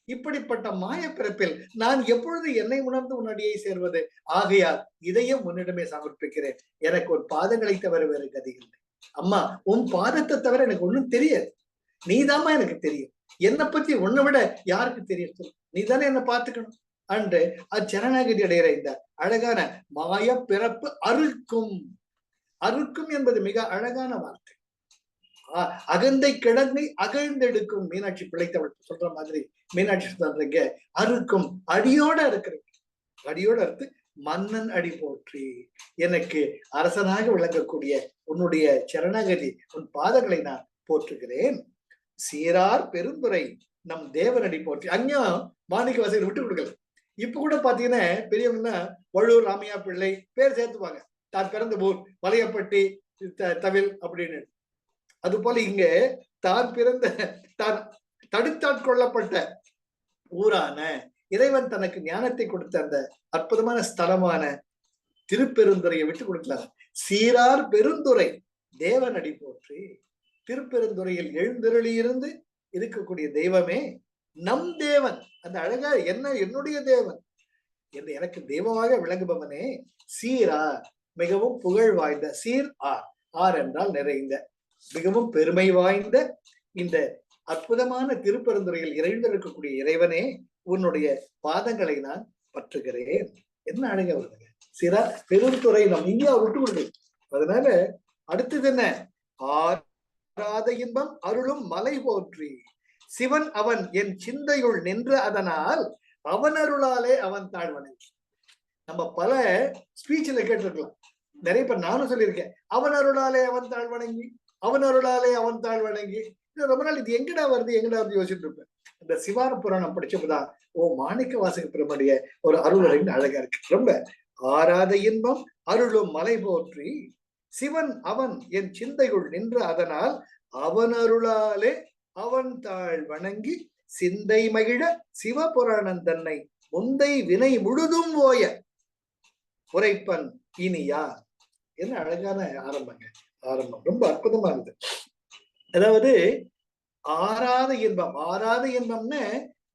[SPEAKER 1] இப்படிப்பட்ட மாய பிறப்பில் நான் எப்பொழுது என்னை உணர்ந்து உன்னடியை சேர்வது? ஆகையால் இதையும் உன்னிடமே சமர்ப்பிக்கிறேன். எனக்கு ஒரு பாதங்களை தவிர வேறு கதி இல்லை. அம்மா உன் பாதத்தை தவிர எனக்கு ஒண்ணும் தெரியாது. நீதாம்மா எனக்கு தெரியும். என்னை பத்தி உன்னை விட யாருக்கு தெரியும்? நீ தானே என்ன பார்த்துக்கணும் அன்று அச்சரணாகதி அடைகிற இந்த அழகான மாய பிறப்பு அறுக்கும். அறுக்கும் என்பது மிக அழகான வார்த்தை. அகந்தை கிழங்கை அகழ்ந்தெடுக்கும். மீனாட்சி பிழைத்தவள் சொல்ற மாதிரி மீனாட்சி சொல்றீங்க அறுக்கும் அடியோட இருக்கிறீங்க. அடியோட அறுத்து மன்னன் அடி போற்றி. எனக்கு அரசனாக விளங்கக்கூடிய உன்னுடைய சரணாகதி உன் பாதங்களை நான் போற்றுகிறேன். சீரார் பெருந்துரை நம் தேவனடி போற்றி. அங்கேயும் மாணிக்க வாசகர் விட்டு கொடுக்கல. இப்ப கூட பாத்தீங்கன்னா பெரியவங்கன்னா வள்ளூர் ராமையா பிள்ளை பேர் சேர்த்துப்பாங்க. தான் பிறந்த ஊர் வலையப்பட்டி தவில் அப்படின்னு. அது போல இங்க தான் பிறந்த தான் தடுத்தாட்கொள்ளப்பட்ட ஊரான இறைவன் தனக்கு ஞானத்தை கொடுத்த அந்த அற்புதமான ஸ்தலமான திருப்பெருந்துறையை விட்டு கொடுக்கலாம். சீரார் பெருந்துறை தேவனடி போற்றி. திருப்பெருந்துறையில் எழுந்தருளியிருந்து இருக்கக்கூடிய தெய்வமே நம் தேவன். அந்த அழகா என்னுடைய தேவன் என்று எனக்கு தெய்வமாக விளங்குபவனே. சீரா மிகவும் புகழ் வாய்ந்த. சீர் ஆர் என்றால் நிறைந்த, மிகவும் பெருமை வாய்ந்த இந்த அற்புதமான திருப்பெருந்துறையில் இறைந்திருக்கக்கூடிய இறைவனே உன்னுடைய பாதங்களை நான் பற்றுகிறேன். என்ன அழகா வருதுங்க. சீரா பெருந்துறை நம் இந்தியா விட்டு கொடுக்குது. அதனால அடுத்தது என்ன? ஆராத இன்பம் அருளும் மலை போற்றி. சிவன் அவன் என் சிந்தையுள் நின்று அதனால் அவன் அருளாலே அவன் தாழ்வணங்கி. நம்ம பல ஸ்பீச்ல கேட்டிருக்கலாம். நிறைய பேர் நானும் சொல்லியிருக்கேன். அவன் அருளாலே அவன் தாழ்வணங்கி, அவன் அருளாலே அவன் தாழ்வணங்கி. ரொம்ப நாள் இது எங்கடா வருது யோசிச்சுட்டு இருப்பேன். இந்த சிவான புராணம் படிச்சப்பதான் மாணிக்க வாசக பெருமடைய ஒரு அருளுரைன்னு அழகா இருக்கு. ரொம்ப ஆராத இன்பம் அருளும் மலை போற்றி. சிவன் அவன் என் சிந்தையுள் நின்று அதனால் அவன் அருளாலே அவன் தாழ் வணங்கி சிந்தை மகிழ சிவபுராணன் தன்னை முந்தை வினை முழுதும் ஓய உரைப்பன் இனியா. என்ன அழகான ஆரம்பங்க. ஆரம்பம் ரொம்ப அற்புதமா இருக்கு. அதாவது ஆராத இன்பம். ஆராத இன்பம்னு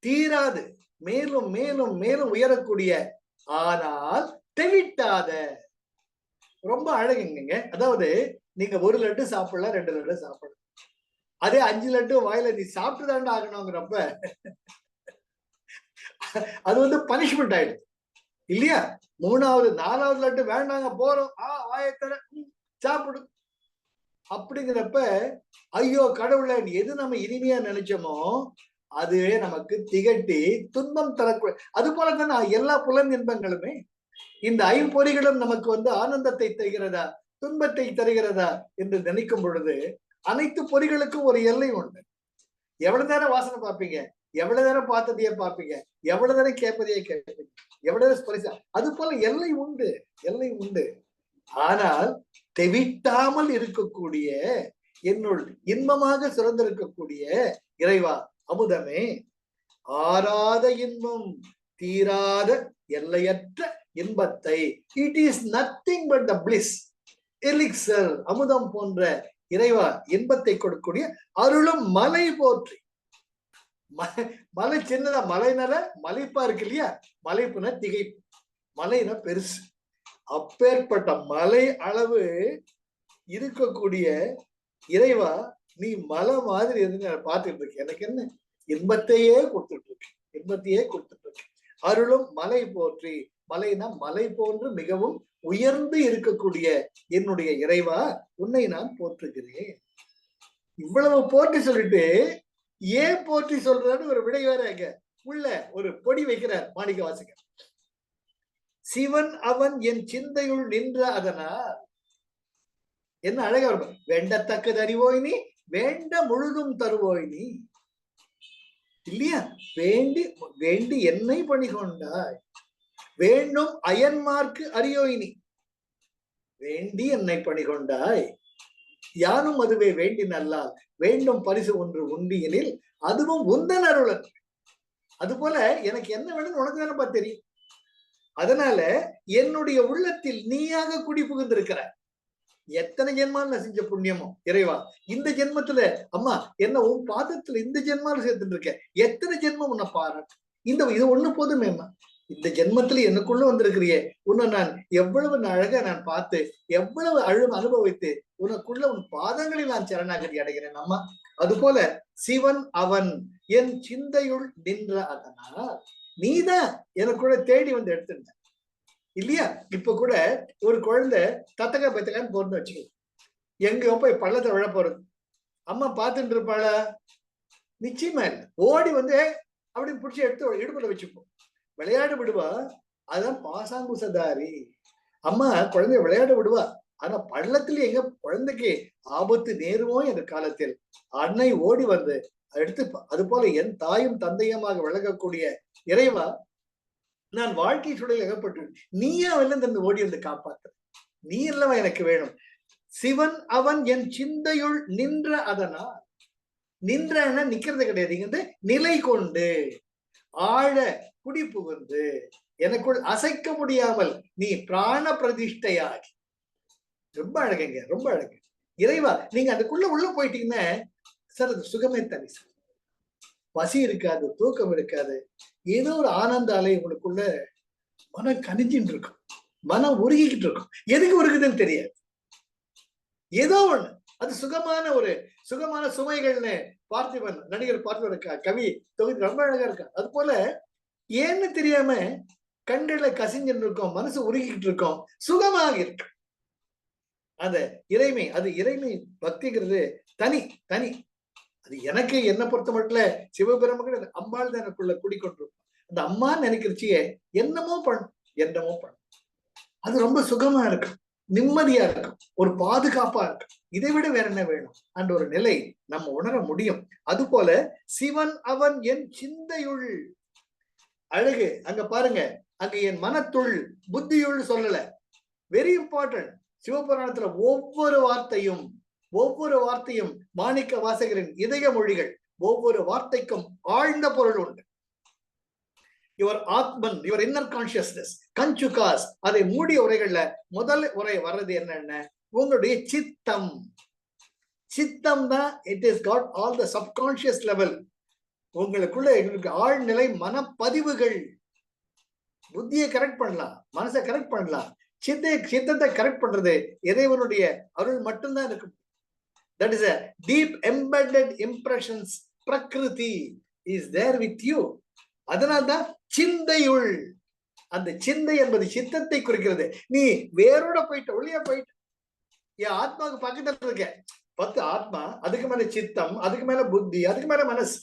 [SPEAKER 1] தீராது, மேலும் மேலும் மேலும் உயரக்கூடிய, ஆனால் தெவிட்டாத. ரொம்ப அழகுங்க. அதாவது நீங்க 1 லட்டு சாப்பிடலாம், 2 லட்டு சாப்பிடலாம். அதே 5 லட்டு வாயில நீ சாப்பிட்டு தாண்டா ஆகணுங்கிறப்ப அது பனிஷ்மெண்ட் ஆயிடுது இல்லையா? 3வது 4வது லட்டு வேண்டாங்க போறோம், வாயத்தர சாப்பிடு அப்படிங்கிறப்ப ஐயோ கடவுளை எது நம்ம இனிமையா நினைச்சோமோ அதுவே நமக்கு திகட்டி துன்பம் தரக்கூடிய. அது போலதானே எல்லா புலன் இன்பங்களுமே. இந்த ஐம்பொறிகளும் நமக்கு ஆனந்தத்தை தருகிறதா துன்பத்தை தருகிறதா என்று நினைக்கும் பொழுது அனைத்து பொறிகளுக்கும் ஒரு எல்லை உண்டு. எவ்வளவு நேரம் வாசனை பார்ப்பீங்க, எவ்வளவு நேரம் பார்த்ததையே பார்ப்பீங்க, எவ்வளவு நேரம் கேட்பதையே கேட்பீங்க, எவ்வளவு நேரம் அது போல எல்லை உண்டு, எல்லை உண்டு. ஆனால் தெவிட்டாமல் இருக்கக்கூடிய என்னுள் இன்பமாக சிறந்திருக்கக்கூடிய இறைவா அமுதமே, ஆராத இன்பம் தீராத எல்லையற்ற இன்பத்தை, it is nothing but the bliss elixir, அமுதம் போன்ற இறைவா இன்பத்தை கொடுக்கக்கூடிய அருளும் மலை போற்றி. மலை சின்னதா, மலைனால மலைப்பா இருக்கு இல்லையா? மலைப்புனா திகைப்பு, மலைனா பெருசு. அப்பேற்பட்ட மலை அளவு இருக்கக்கூடிய இறைவா நீ மலை மாதிரி இருந்து பார்த்துட்டு இருக்க. எனக்கு என்ன இன்பத்தையே கொடுத்துட்டு இருக்கு, இன்பத்தையே கொடுத்துட்டு இருக்கு. அருளும் மலை போற்றி. மலைனா மலை போன்று மிகவும் உயர்ந்து இருக்கக்கூடிய என்னுடைய இறைவா, உன்னை நான் போற்றுகிறேன். இவ்வளவு போற்றி சொல்லிட்டு ஏன் போற்றி சொல்றான்னு ஒரு விடை வேற அங்க உள்ள ஒரு பொடி வைக்கிறார் மாணிக்க வாசகர். சிவன் அவன் என் சிந்தையுள் நின்ற அதனால். என்ன அழகா இருக்கும். வேண்டத்தக்கது அறிவோய் நீ, வேண்ட முழுதும் தருவோய் நீ. இல்லையா? வேண்டி வேண்டி என்னை பணி கொண்டாய். வேண்டும் அயன்மார்க்கு அறியோய் நீ, வேண்டி என்னை பணி கொண்டாய். யானும் அதுவே வேண்டி நல்லால் வேண்டும் பரிசு ஒன்று உண்டியனில் அதுவும் உந்தன் அருளன். அது போல எனக்கு என்ன வேணும்னு உனக்கு தானப்பா தெரியும். அதனால என்னுடைய உள்ளத்தில் நீயாக குடி புகுந்திருக்கிற. எத்தனை ஜென்மால் நான் செஞ்ச புண்ணியமோ இறைவா, இந்த ஜென்மத்துல அம்மா என்ன உன் பாதத்துல இந்த ஜென்மால சேர்த்துட்டு இருக்க. எத்தனை ஜென்மம் உன்னை பாராட்டு. இது ஒண்ணு போதுமேம்மா. இந்த ஜென்மத்துல எனக்குள்ள வந்திருக்கிறியே, உன்னை நான் எவ்வளவு அழகா நான் பார்த்து எவ்வளவு அனுபவித்து உனக்குள்ள உன் பாதங்களில் நான் சரணாகதி அடைகிறேன் அம்மா. அது போல சிவன் அவன் என் சிந்தையுள் நின்ற அதனால் நீதான் எனக்குள்ள தேடி வந்து எடுத்துட்ட. இல்லையா? இப்ப கூட ஒரு குழந்தை தத்தக்கா பெத்தக்கான்னு போறன்னு வச்சுக்கோ, எங்க போய் பள்ளத்தை விழ போறது, அம்மா பார்த்துட்டு இருப்பாளா? நிச்சயமா இல்லை. ஓடி வந்து அப்படின்னு பிடிச்சி எடுத்து இடுப்புல வச்சுப்போம், விளையாட விடுவா. அதான் பாசாங்குசதாரி. அம்மா குழந்தைய விளையாட விடுவா. ஆனா பள்ளத்துல எங்க குழந்தைக்கு ஆபத்து நேருமோ என்ற காலத்தில் அன்னை ஓடி வந்து எடுத்து. அது போல என் தாயும் தந்தையுமாக விளங்கக்கூடிய இறைவா, நான் வாழ்க்கை சூழலில் அகப்பட்டு நீயா வந்து ஓடி வந்து காப்பாற்ற. நீ இல்லவா எனக்கு வேணும். சிவன் அவன் என் சிந்தையுள் நின்ற அதனால். நின்றன நிக்கிறது கிடையாது, நிலை கொண்டு ஆழ குடி புகுந்து எனக்குள் அசைக்க முடியாமல் நீ பிராண பிரதிஷ்டையாகி. ரொம்ப அழகுங்க, ரொம்ப அழகு. இறைவா, நீங்க அதுக்குள்ள உள்ள போயிட்டீங்கன்னா சார் அது சுகமே தனி சார். பசி இருக்காது, தூக்கம் இருக்காது, ஏதோ ஒரு ஆனந்த அலை உங்களுக்குள்ள மனம் கனிஞ்சின்னு இருக்கும், மனம் உருகிக்கிட்டு இருக்கும். எதுக்கு உருகுதுன்னு தெரியாது, ஏதோ ஒண்ணு அது சுகமான சுமைகள்னு பார்த்திபன் நடிகர் பார்த்திபன் கவி தொகுதி ரொம்ப அழகா இருக்கா. அது போல ஏன்னு தெரியாம கண்களை கசிஞ்சுன்னு இருக்கோம், மனசு உருகிக்கிட்டு இருக்கோம், சுகமாக இருக்கு. அந்த இறைமை, அது இறைமை பக்திங்கிறது தனி தனி. அது எனக்கு என்ன பொறுத்த மட்டும் சிவபெருமகள் அம்பாள் தான் எனக்குள்ள குடிக்கொண்டிருக்கும். அந்த அம்மா நினைக்கிறச்சியே என்னமோ பண்ணும், அது ரொம்ப சுகமா இருக்கும், நிம்மதியா இருக்கும், ஒரு பாதுகாப்பா இருக்கும். இதை விட வேற என்ன வேணும் என்ற ஒரு நிலை நம்ம உணர முடியும். அது போல சிவன் அவன் என் சிந்தையுள். அழகு அங்க பாருங்க, அங்க என் மனத்துள் புத்தியுள் சொல்லல. Very important. சிவபுராணத்துல ஒவ்வொரு வார்த்தையும் மாணிக்க வாசகரின் இதய மொழிகள். ஒவ்வொரு வார்த்தைக்கும் ஆழ்ந்த பொருள் உண்டு. யுவர் ஆத்மன், யுவர் இன்னர் கான்சியஸ்னஸ், கஞ்சுகாஸ், அதை மூடிய உரைகள்ல முதல் உரை வர்றது என்னன்னா உங்களுடைய சித்தம். சித்தம் தான் it is got all the subconscious level. உங்களுக்குள்ள ஆழ்நிலை மனப்பதிவுகள். புத்தியை கரெக்ட் பண்ணலாம், மனசை கரெக்ட் பண்ணலாம், சித்தத்தை கரெக்ட் பண்றது இறைவனுடைய அருள் மட்டும்தான் இருக்கு. That is a deep embedded impressions. Prakriti is there with you. அதனால்தான் சிந்தையுள். அந்த சிந்தை என்பது சித்தத்தை குறிக்கிறது. நீ வேரோட போயிட்ட, ஒளியா போயிட்ட. என் ஆத்மாவுக்கு பக்கத்துல இருக்க 10 ஆத்மா, அதுக்கு மேல சித்தம், அதுக்கு மேல புத்தி, அதுக்கு மேல மனசு.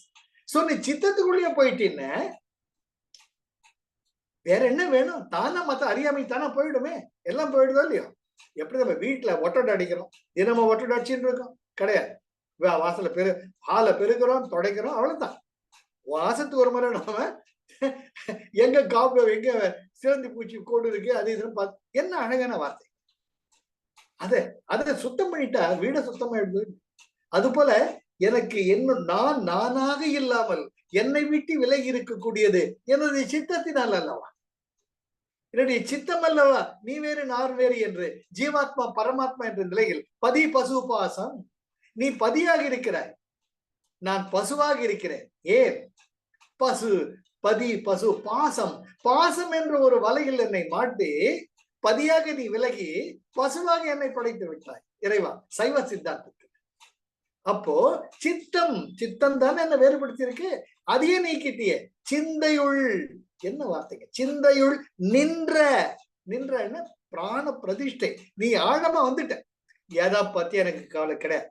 [SPEAKER 1] சோ நீ சித்தத்துக்குள்ளேயே போயிட்டீன்னு வேற என்ன வேணும்? தானா மத்த அறியாமை தானா போயிடுமே, எல்லாம் போயிடுதோ இல்லையோ. எப்படி நம்ம வீட்டுல ஒட்டடை அடிக்கிறோம், தினமும் ஒட்டடை அடிச்சுட்டு இருக்கோம் கிடையாது. வாசல ஹால பெருக்கிறோம், தொடைக்கிறோம், அவ்வளவுதான். வாசத்துக்கு ஒரு முறை நாம எங்க காப்பு எங்க சிறந்தி பூச்சி கோடு இருக்கு அது இதுன்னு பார்த்து, என்ன அழகான வார்த்தை. அதை சுத்தம் பண்ணிட்டா வீட சுத்தமாயிடுது. அது போல எனக்கு நானாக இல்லாமல் என்னை விட்டு விலகி இருக்கக்கூடியது என்னுடைய சித்தத்தினால் அல்லவா, என்னுடைய சித்தம் அல்லவா. நீ வேறு நான் வேறு என்று ஜீவாத்மா பரமாத்மா என்ற நிலையில் பதி பசு பாசம். நீ பதியாக இருக்கிறாய், நான் பசுவாக இருக்கிறேன். ஏன்? பசு, பதி, பசு, பாசம். பாசம் என்ற ஒரு வலையில் என்னை மாட்டி பதியாக நீ விலகி பசுவாக என்னை படைத்து விட்டாய் இறைவா. சைவ சித்தாந்தத்துக்கு அப்போ சித்தம் தானே என்ன வேறுபடுத்தி இருக்கு, அதையே நீக்கிட்டியே. சிந்தையுள், என்ன வார்த்தைங்க, சிந்தையுள் நின்ற என்ன, பிராண பிரதிஷ்டை. நீ ஆழமா வந்துட்ட, எதை பத்தி எனக்கு கவலை கிடையாது,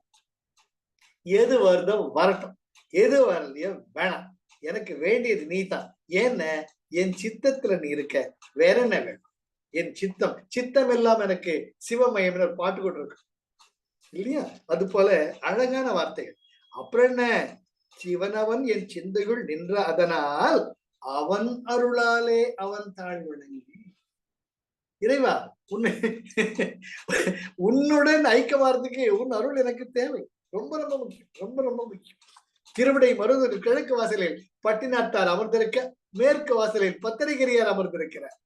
[SPEAKER 1] எது வருதோ வரட்டும், எது வரலையோ வேணாம், எனக்கு வேண்டியது நீ தான். ஏன்னா என் சித்தத்துல நீ இருக்க, வேற என்ன வேணும்? என் சித்தம் எல்லாம் எனக்கு சிவமயம் பாட்டு கொண்டு இருக்கு இல்லையா? அது போல அழகான வார்த்தைகள். அப்புறம் என்ன, சிவனவன் என் சிந்தையுள் நின்ற அதனால் அவன் அருளாலே அவன் தாழ்வணங்கி. இறைவா, உன்னுடன் ஐக்கியமாறதுக்கு உன் அருள் எனக்கு தேவை, ரொம்ப ரொம்ப முக்கியம், ரொம்ப ரொம்ப முக்கியம். திருவிடை மருதூர் கிழக்கு வாசலில் பட்டினத்தார் அமர்ந்திருக்க, மேற்கு வாசலில் பத்திரிகிரியார் அமர்ந்திருக்கிறார்.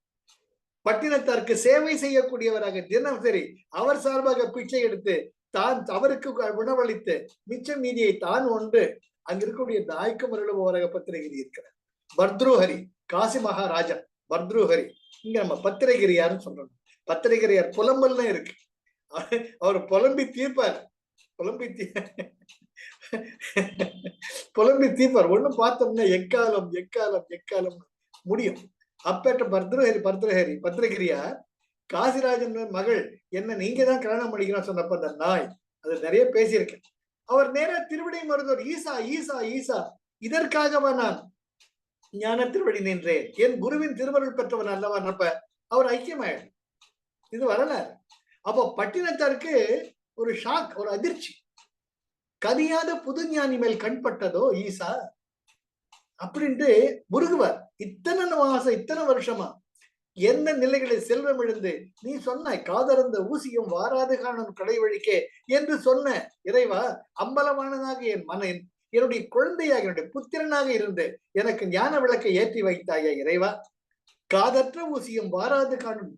[SPEAKER 1] பட்டினத்தாருக்கு சேவை செய்யக்கூடியவராக தினசரி அவர் சார்பாக பிச்சை எடுத்து தான் அவருக்கு உணவளித்து மிச்சம் மீதியை தான் ஒன்று அங்க இருக்கக்கூடிய தாய்க்கம் அருளுபவராக பத்திரகிரி இருக்கிறார். பர்த்ருஹரி, காசி மகாராஜா பர்த்ருஹரி, இங்க நம்ம பத்திரகிரியார்னு சொல்றோம். பத்திரகிரியார் புலம்பல்னு இருக்கு, அவர் புலம்பி தீர்ப்பார், புலம்பி தீர்ப்பார். ஒண்ணு பார்த்தோம்னா எக்காலம் எக்காலம் எக்காலம் முடியும். அப்பேற்ற பர்த்ருஹரி பத்திரகிரியார் காசிராஜன் மகள் என்ன நீங்க தான் கல்யாணம் பண்ணிக்கணும் சொன்னப்ப அந்த நாய் அது நிறைய பேசியிருக்கேன். அவர் நேரா திருவிடை மருதூர், ஈசா ஈசா ஈசா, இதற்காகவா நான் ஞான திருவடி நின்றேன், என் குருவின் திருவருள் பெற்றவன் அல்லவான்றப்ப அவர் ஐக்கியமாயிடும். இது வரலாறு. அப்போ பட்டினத்தாருக்கு ஒரு ஷாக், ஒரு அதிர்ச்சி. கனியாத புது ஞானி மேல் கண்பட்டதோ ஈசா அப்படின்ட்டு முருகுவார். இத்தனை மாசம் இத்தனை வருஷமா எந்த நிலைகளில் செல்வம் இழந்து நீ சொன்னாய், காதறந்த ஊசியும் வாராது காணும் கடை வழிக்கே என்று சொன்ன இறைவா, அம்பலமானதாக என் மனன் என்னுடைய குழந்தையாக என்னுடைய புத்திரனாக இருந்து எனக்கு ஞான விளக்கை ஏற்றி வைத்தாய இறைவா, காதற்ற ஊசியும் வாராது காணும்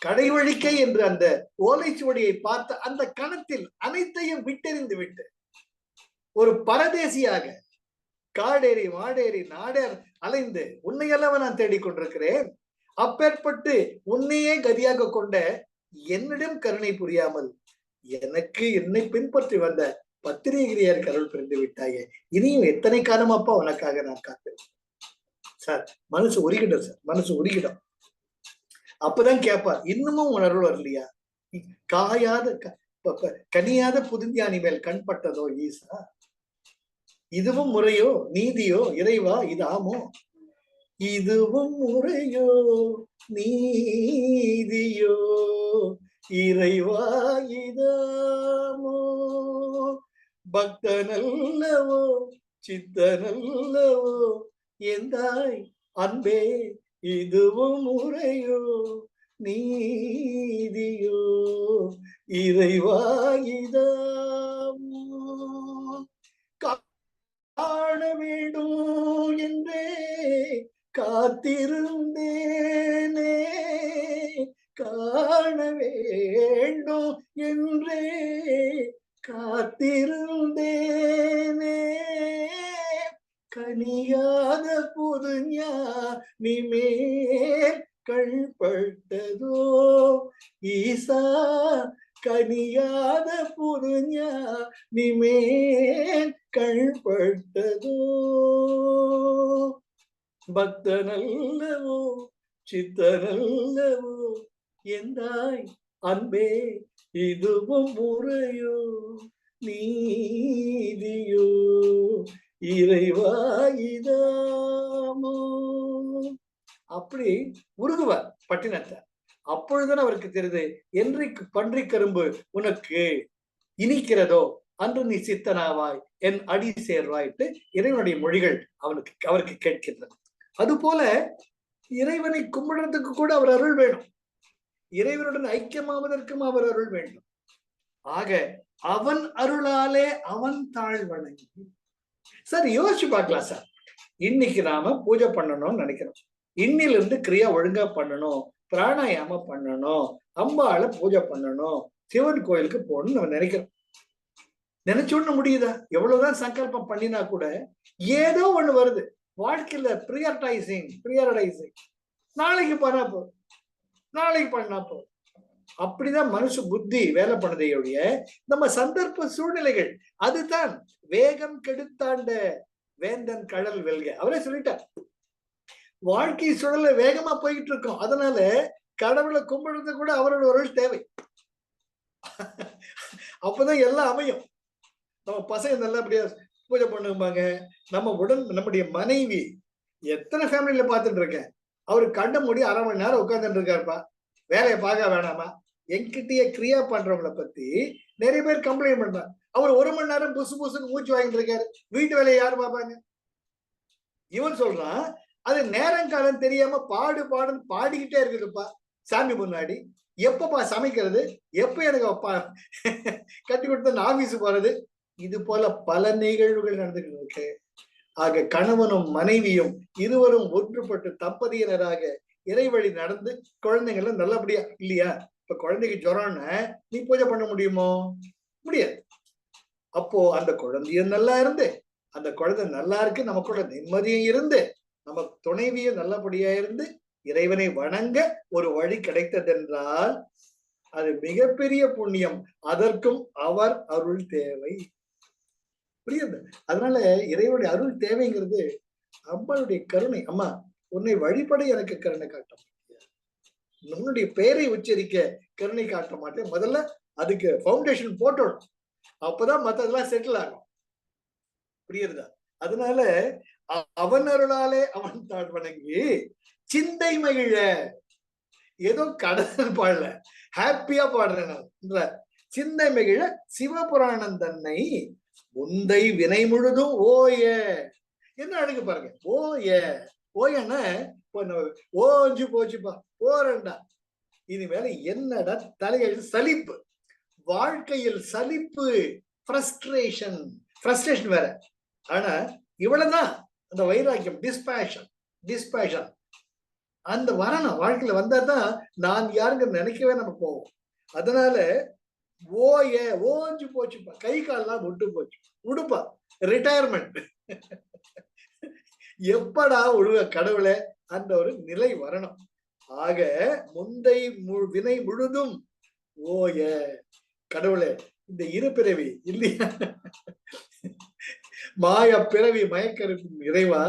[SPEAKER 1] கடை வழிக்கே என்று அந்த ஓலைச்சுவடியை பார்த்த அந்த கணத்தில் அனைத்தையும் விட்டெறிந்து விட்டு ஒரு பரதேசியாக காடேறி மாடேறி நாடேர் அலைந்து உன்னையெல்லாம் நான் தேடிக்கொண்டிருக்கிறேன். அப்பேற்பட்டு உன்னையே கதியாக கொண்ட என்னிடம் கருணை புரியாமல் எனக்கு என்னை பின்பற்றி வந்த பத்திரிகிரியார் கருள் பிரிந்து விட்டாயே, இனியும் எத்தனை காலமாப்பா உனக்காக நான் காத்திருக்கேன். சார் மனசு உருகிடும், சார் மனசு உருகிடும். அப்பதான் கேட்பார், இன்னமும் உணர்வு வரலையா, கனியாத புதுஞானி மேல் கண்பட்டதோ ஈசா, இதுவும் முறையோ நீதியோ இறைவா இதாமோ, இதுவும் முறையோ நீதியோ இறைவா இதாமோ, பக்தனல்லவோ சித்தனல்லவோ எந்தாய் அன்பே, இதுவும் முறையோ நீதியோ இறைவா இதாமோ, காண வேண்டும் என்றே காத்திருந்தேனே, காண வேண்டும் என்றே காத்திருந்தேனே, கனியாத புது ஞானி மேல் கண்பட்டதோ ஈசா, கனியாத புது ஞானி மேல் கண்பட்டதோ, பக்தனல்லவோ சித்தனல்லவோ எந்தாய் அன்பே, இதுவும் முறையோ நீதியோ இறைவா இதாமோ. அப்படி உருகுவார் பட்டினத்தார். அப்பொழுதுதான் அவருக்கு தெரியுது, என்றைக்கு பன்றி கரும்பு உனக்கு இனிக்கிறதோ அன்று நீ சித்தனாவாய், என் அடி சேர்வாய்ட்டு இறைவனுடைய மொழிகள் அவருக்கு கேட்கின்றது. அது போல இறைவனை கும்பிடுறதுக்கு கூட அவர் அருள் வேணும், இறைவனுடன் ஐக்கியமாவதற்கும் அவர் அருள் வேண்டும். ஆக அவன் அருளாலே அவன் தாழ் வணங்கி. சார் யோசிச்சு பார்க்கலாம் சார், இன்னைக்கு நாம பூஜை பண்ணணும்னு நினைக்கிறோம், இன்னிலிருந்து கிரியா ஒழுங்கா பண்ணணும், பிராணாயாமம் பண்ணணும், அம்பாளை பூஜை பண்ணணும், சிவன் கோயிலுக்கு போகணும்னு நம்ம நினைக்கிறோம். நினைச்சோன்னு முடியுதா? எவ்வளவுதான் சங்கல்பம் பண்ணினா கூட ஏதோ ஒண்ணு வருது வாழ்க்கையில. பிரியரைசிங் நாளைக்கு பண்ணா போ, நாளைக்கு பண்ணா போ, அப்படிதான் மனுஷ புத்தி வேலை பண்ணதையுடைய நம்ம சந்தர்ப்ப சூழ்நிலைகள் அதுதான் வேகம் கெடுத்தாண்ட வேந்தன் கடல் வெல்க. அவரே சொல்லிட்டார், வாழ்க்கை சூழல வேகமா போயிட்டு இருக்கோம். அதனால கடவுளை கும்பிடுறது கூட அவரோட ஒரு தேவை. அப்பதான் எல்லாம் அமையும். நம்ம பசங்க நல்லபடியா பூஜை பண்ணுவாங்க. நம்முடைய மனைவி எத்தனை ஃபேமிலியில பார்த்துட்டு இருக்கேன், அவரு கண்ண மூடி 1/2 மணி நேரம் உட்கார்ந்துட்டு இருக்காருப்பா, வேலையை பார்க்க வேணாமா. என்கிட்டயே கிரியா பண்றவங்களை பத்தி நிறைய பேர் கம்ப்ளைண்ட் பண்றாங்க. அவர் 1 மணி நேரம் புசு புசுன்னு மூச்சு வாங்கிட்டு இருக்காரு, வீட்டு வேலையை யாரு பார்ப்பாங்க? இவன் சொல்றான், அது நேரங்காலம் தெரியாம பாடுன்னு பாடிக்கிட்டே இருக்குதுப்பா சாமி முன்னாடி. எப்பப்பா சமைக்கிறது, எப்ப எனக்கு கட்டி கொடுத்த ஆபீஸ் போறது, இது போல பல நிகழ்வுகள் நடந்துகிட்டு இருக்கு. ஆக கணவனும் மனைவியும் இருவரும் ஒன்றுபட்டு தம்பதியினராக இறைவழி நடந்து குழந்தைங்கள நல்லபடியா இல்லையா? இப்ப குழந்தைக்கு ஜுரம்னா நீ பூஜை பண்ண முடியுமோ? முடியாது. அப்போ அந்த குழந்தையும் நல்லா இருந்து, அந்த குழந்தை நல்லா இருக்கு, நம்ம கூட நிம்மதியும் இருந்து, நம்ம துணைவியும் நல்லபடியா இருந்து இறைவனை வணங்க ஒரு வழி கிடைத்ததென்றால் அது மிகப்பெரிய புண்ணியம். அதற்கும் அவர் அருள் தேவை. புரியுது? அதனால இறைவனுடைய அருள் தேவைங்கிறது அம்மாவுடைய கருணை. அம்மா உன்னை வழிபட எனக்கு கருணை காட்ட மாட்டேன், உன்னுடைய பெயரை உச்சரிக்க கருணை காட்ட மாட்டேன். முதல்ல அதுக்கு ஃபவுண்டேஷன் போட்டோம், அப்பதான் மத்ததெல்லாம் செட்டில் ஆகும். புரியுறதா? அதனால அவன் அருளாலே அவன் தான் வணங்கி சிந்தை மகிழ. ஏதோ கடல் பாடல, ஹாப்பியா பாடுறேன் நான். சிந்தை மகிழ சிவபுராணம் தன்னை முந்தை வினை முழுதும் ஓய. என்ன அழகு பாருங்க, ஓய. ஓயன்னா ஓஞ்சு போச்சுப்பா, போறண்டா, இனிமேல என்னடா தலையெழு சலிப்பு, வாழ்க்கையில் சலிப்பு, ஃப்ரஸ்ட்ரேஷன் வேற. ஆனா இவ்வளவுதான் அந்த வைராக்கியம், டிஸ்பேஷன் அந்த வரணும். வாழ்க்கையில வந்தாதான் நான் யாருங்க நினைக்கவே நம்ம போவோம். அதனால ஓஞ்சு போச்சுப்பா, கை கால்லாம் விட்டு போச்சு, உடுப்பா ரிட்டையர்மெண்ட். எப்படா உழுவ கடவுளை, அந்த ஒரு நிலை வரணும். ஆக முந்தை வினை முழுதும் ஓய. கடவுளே, இந்த இரு பிறவி இல்லையா, மாய பிறவி மயக்கருக்கும் இறைவா,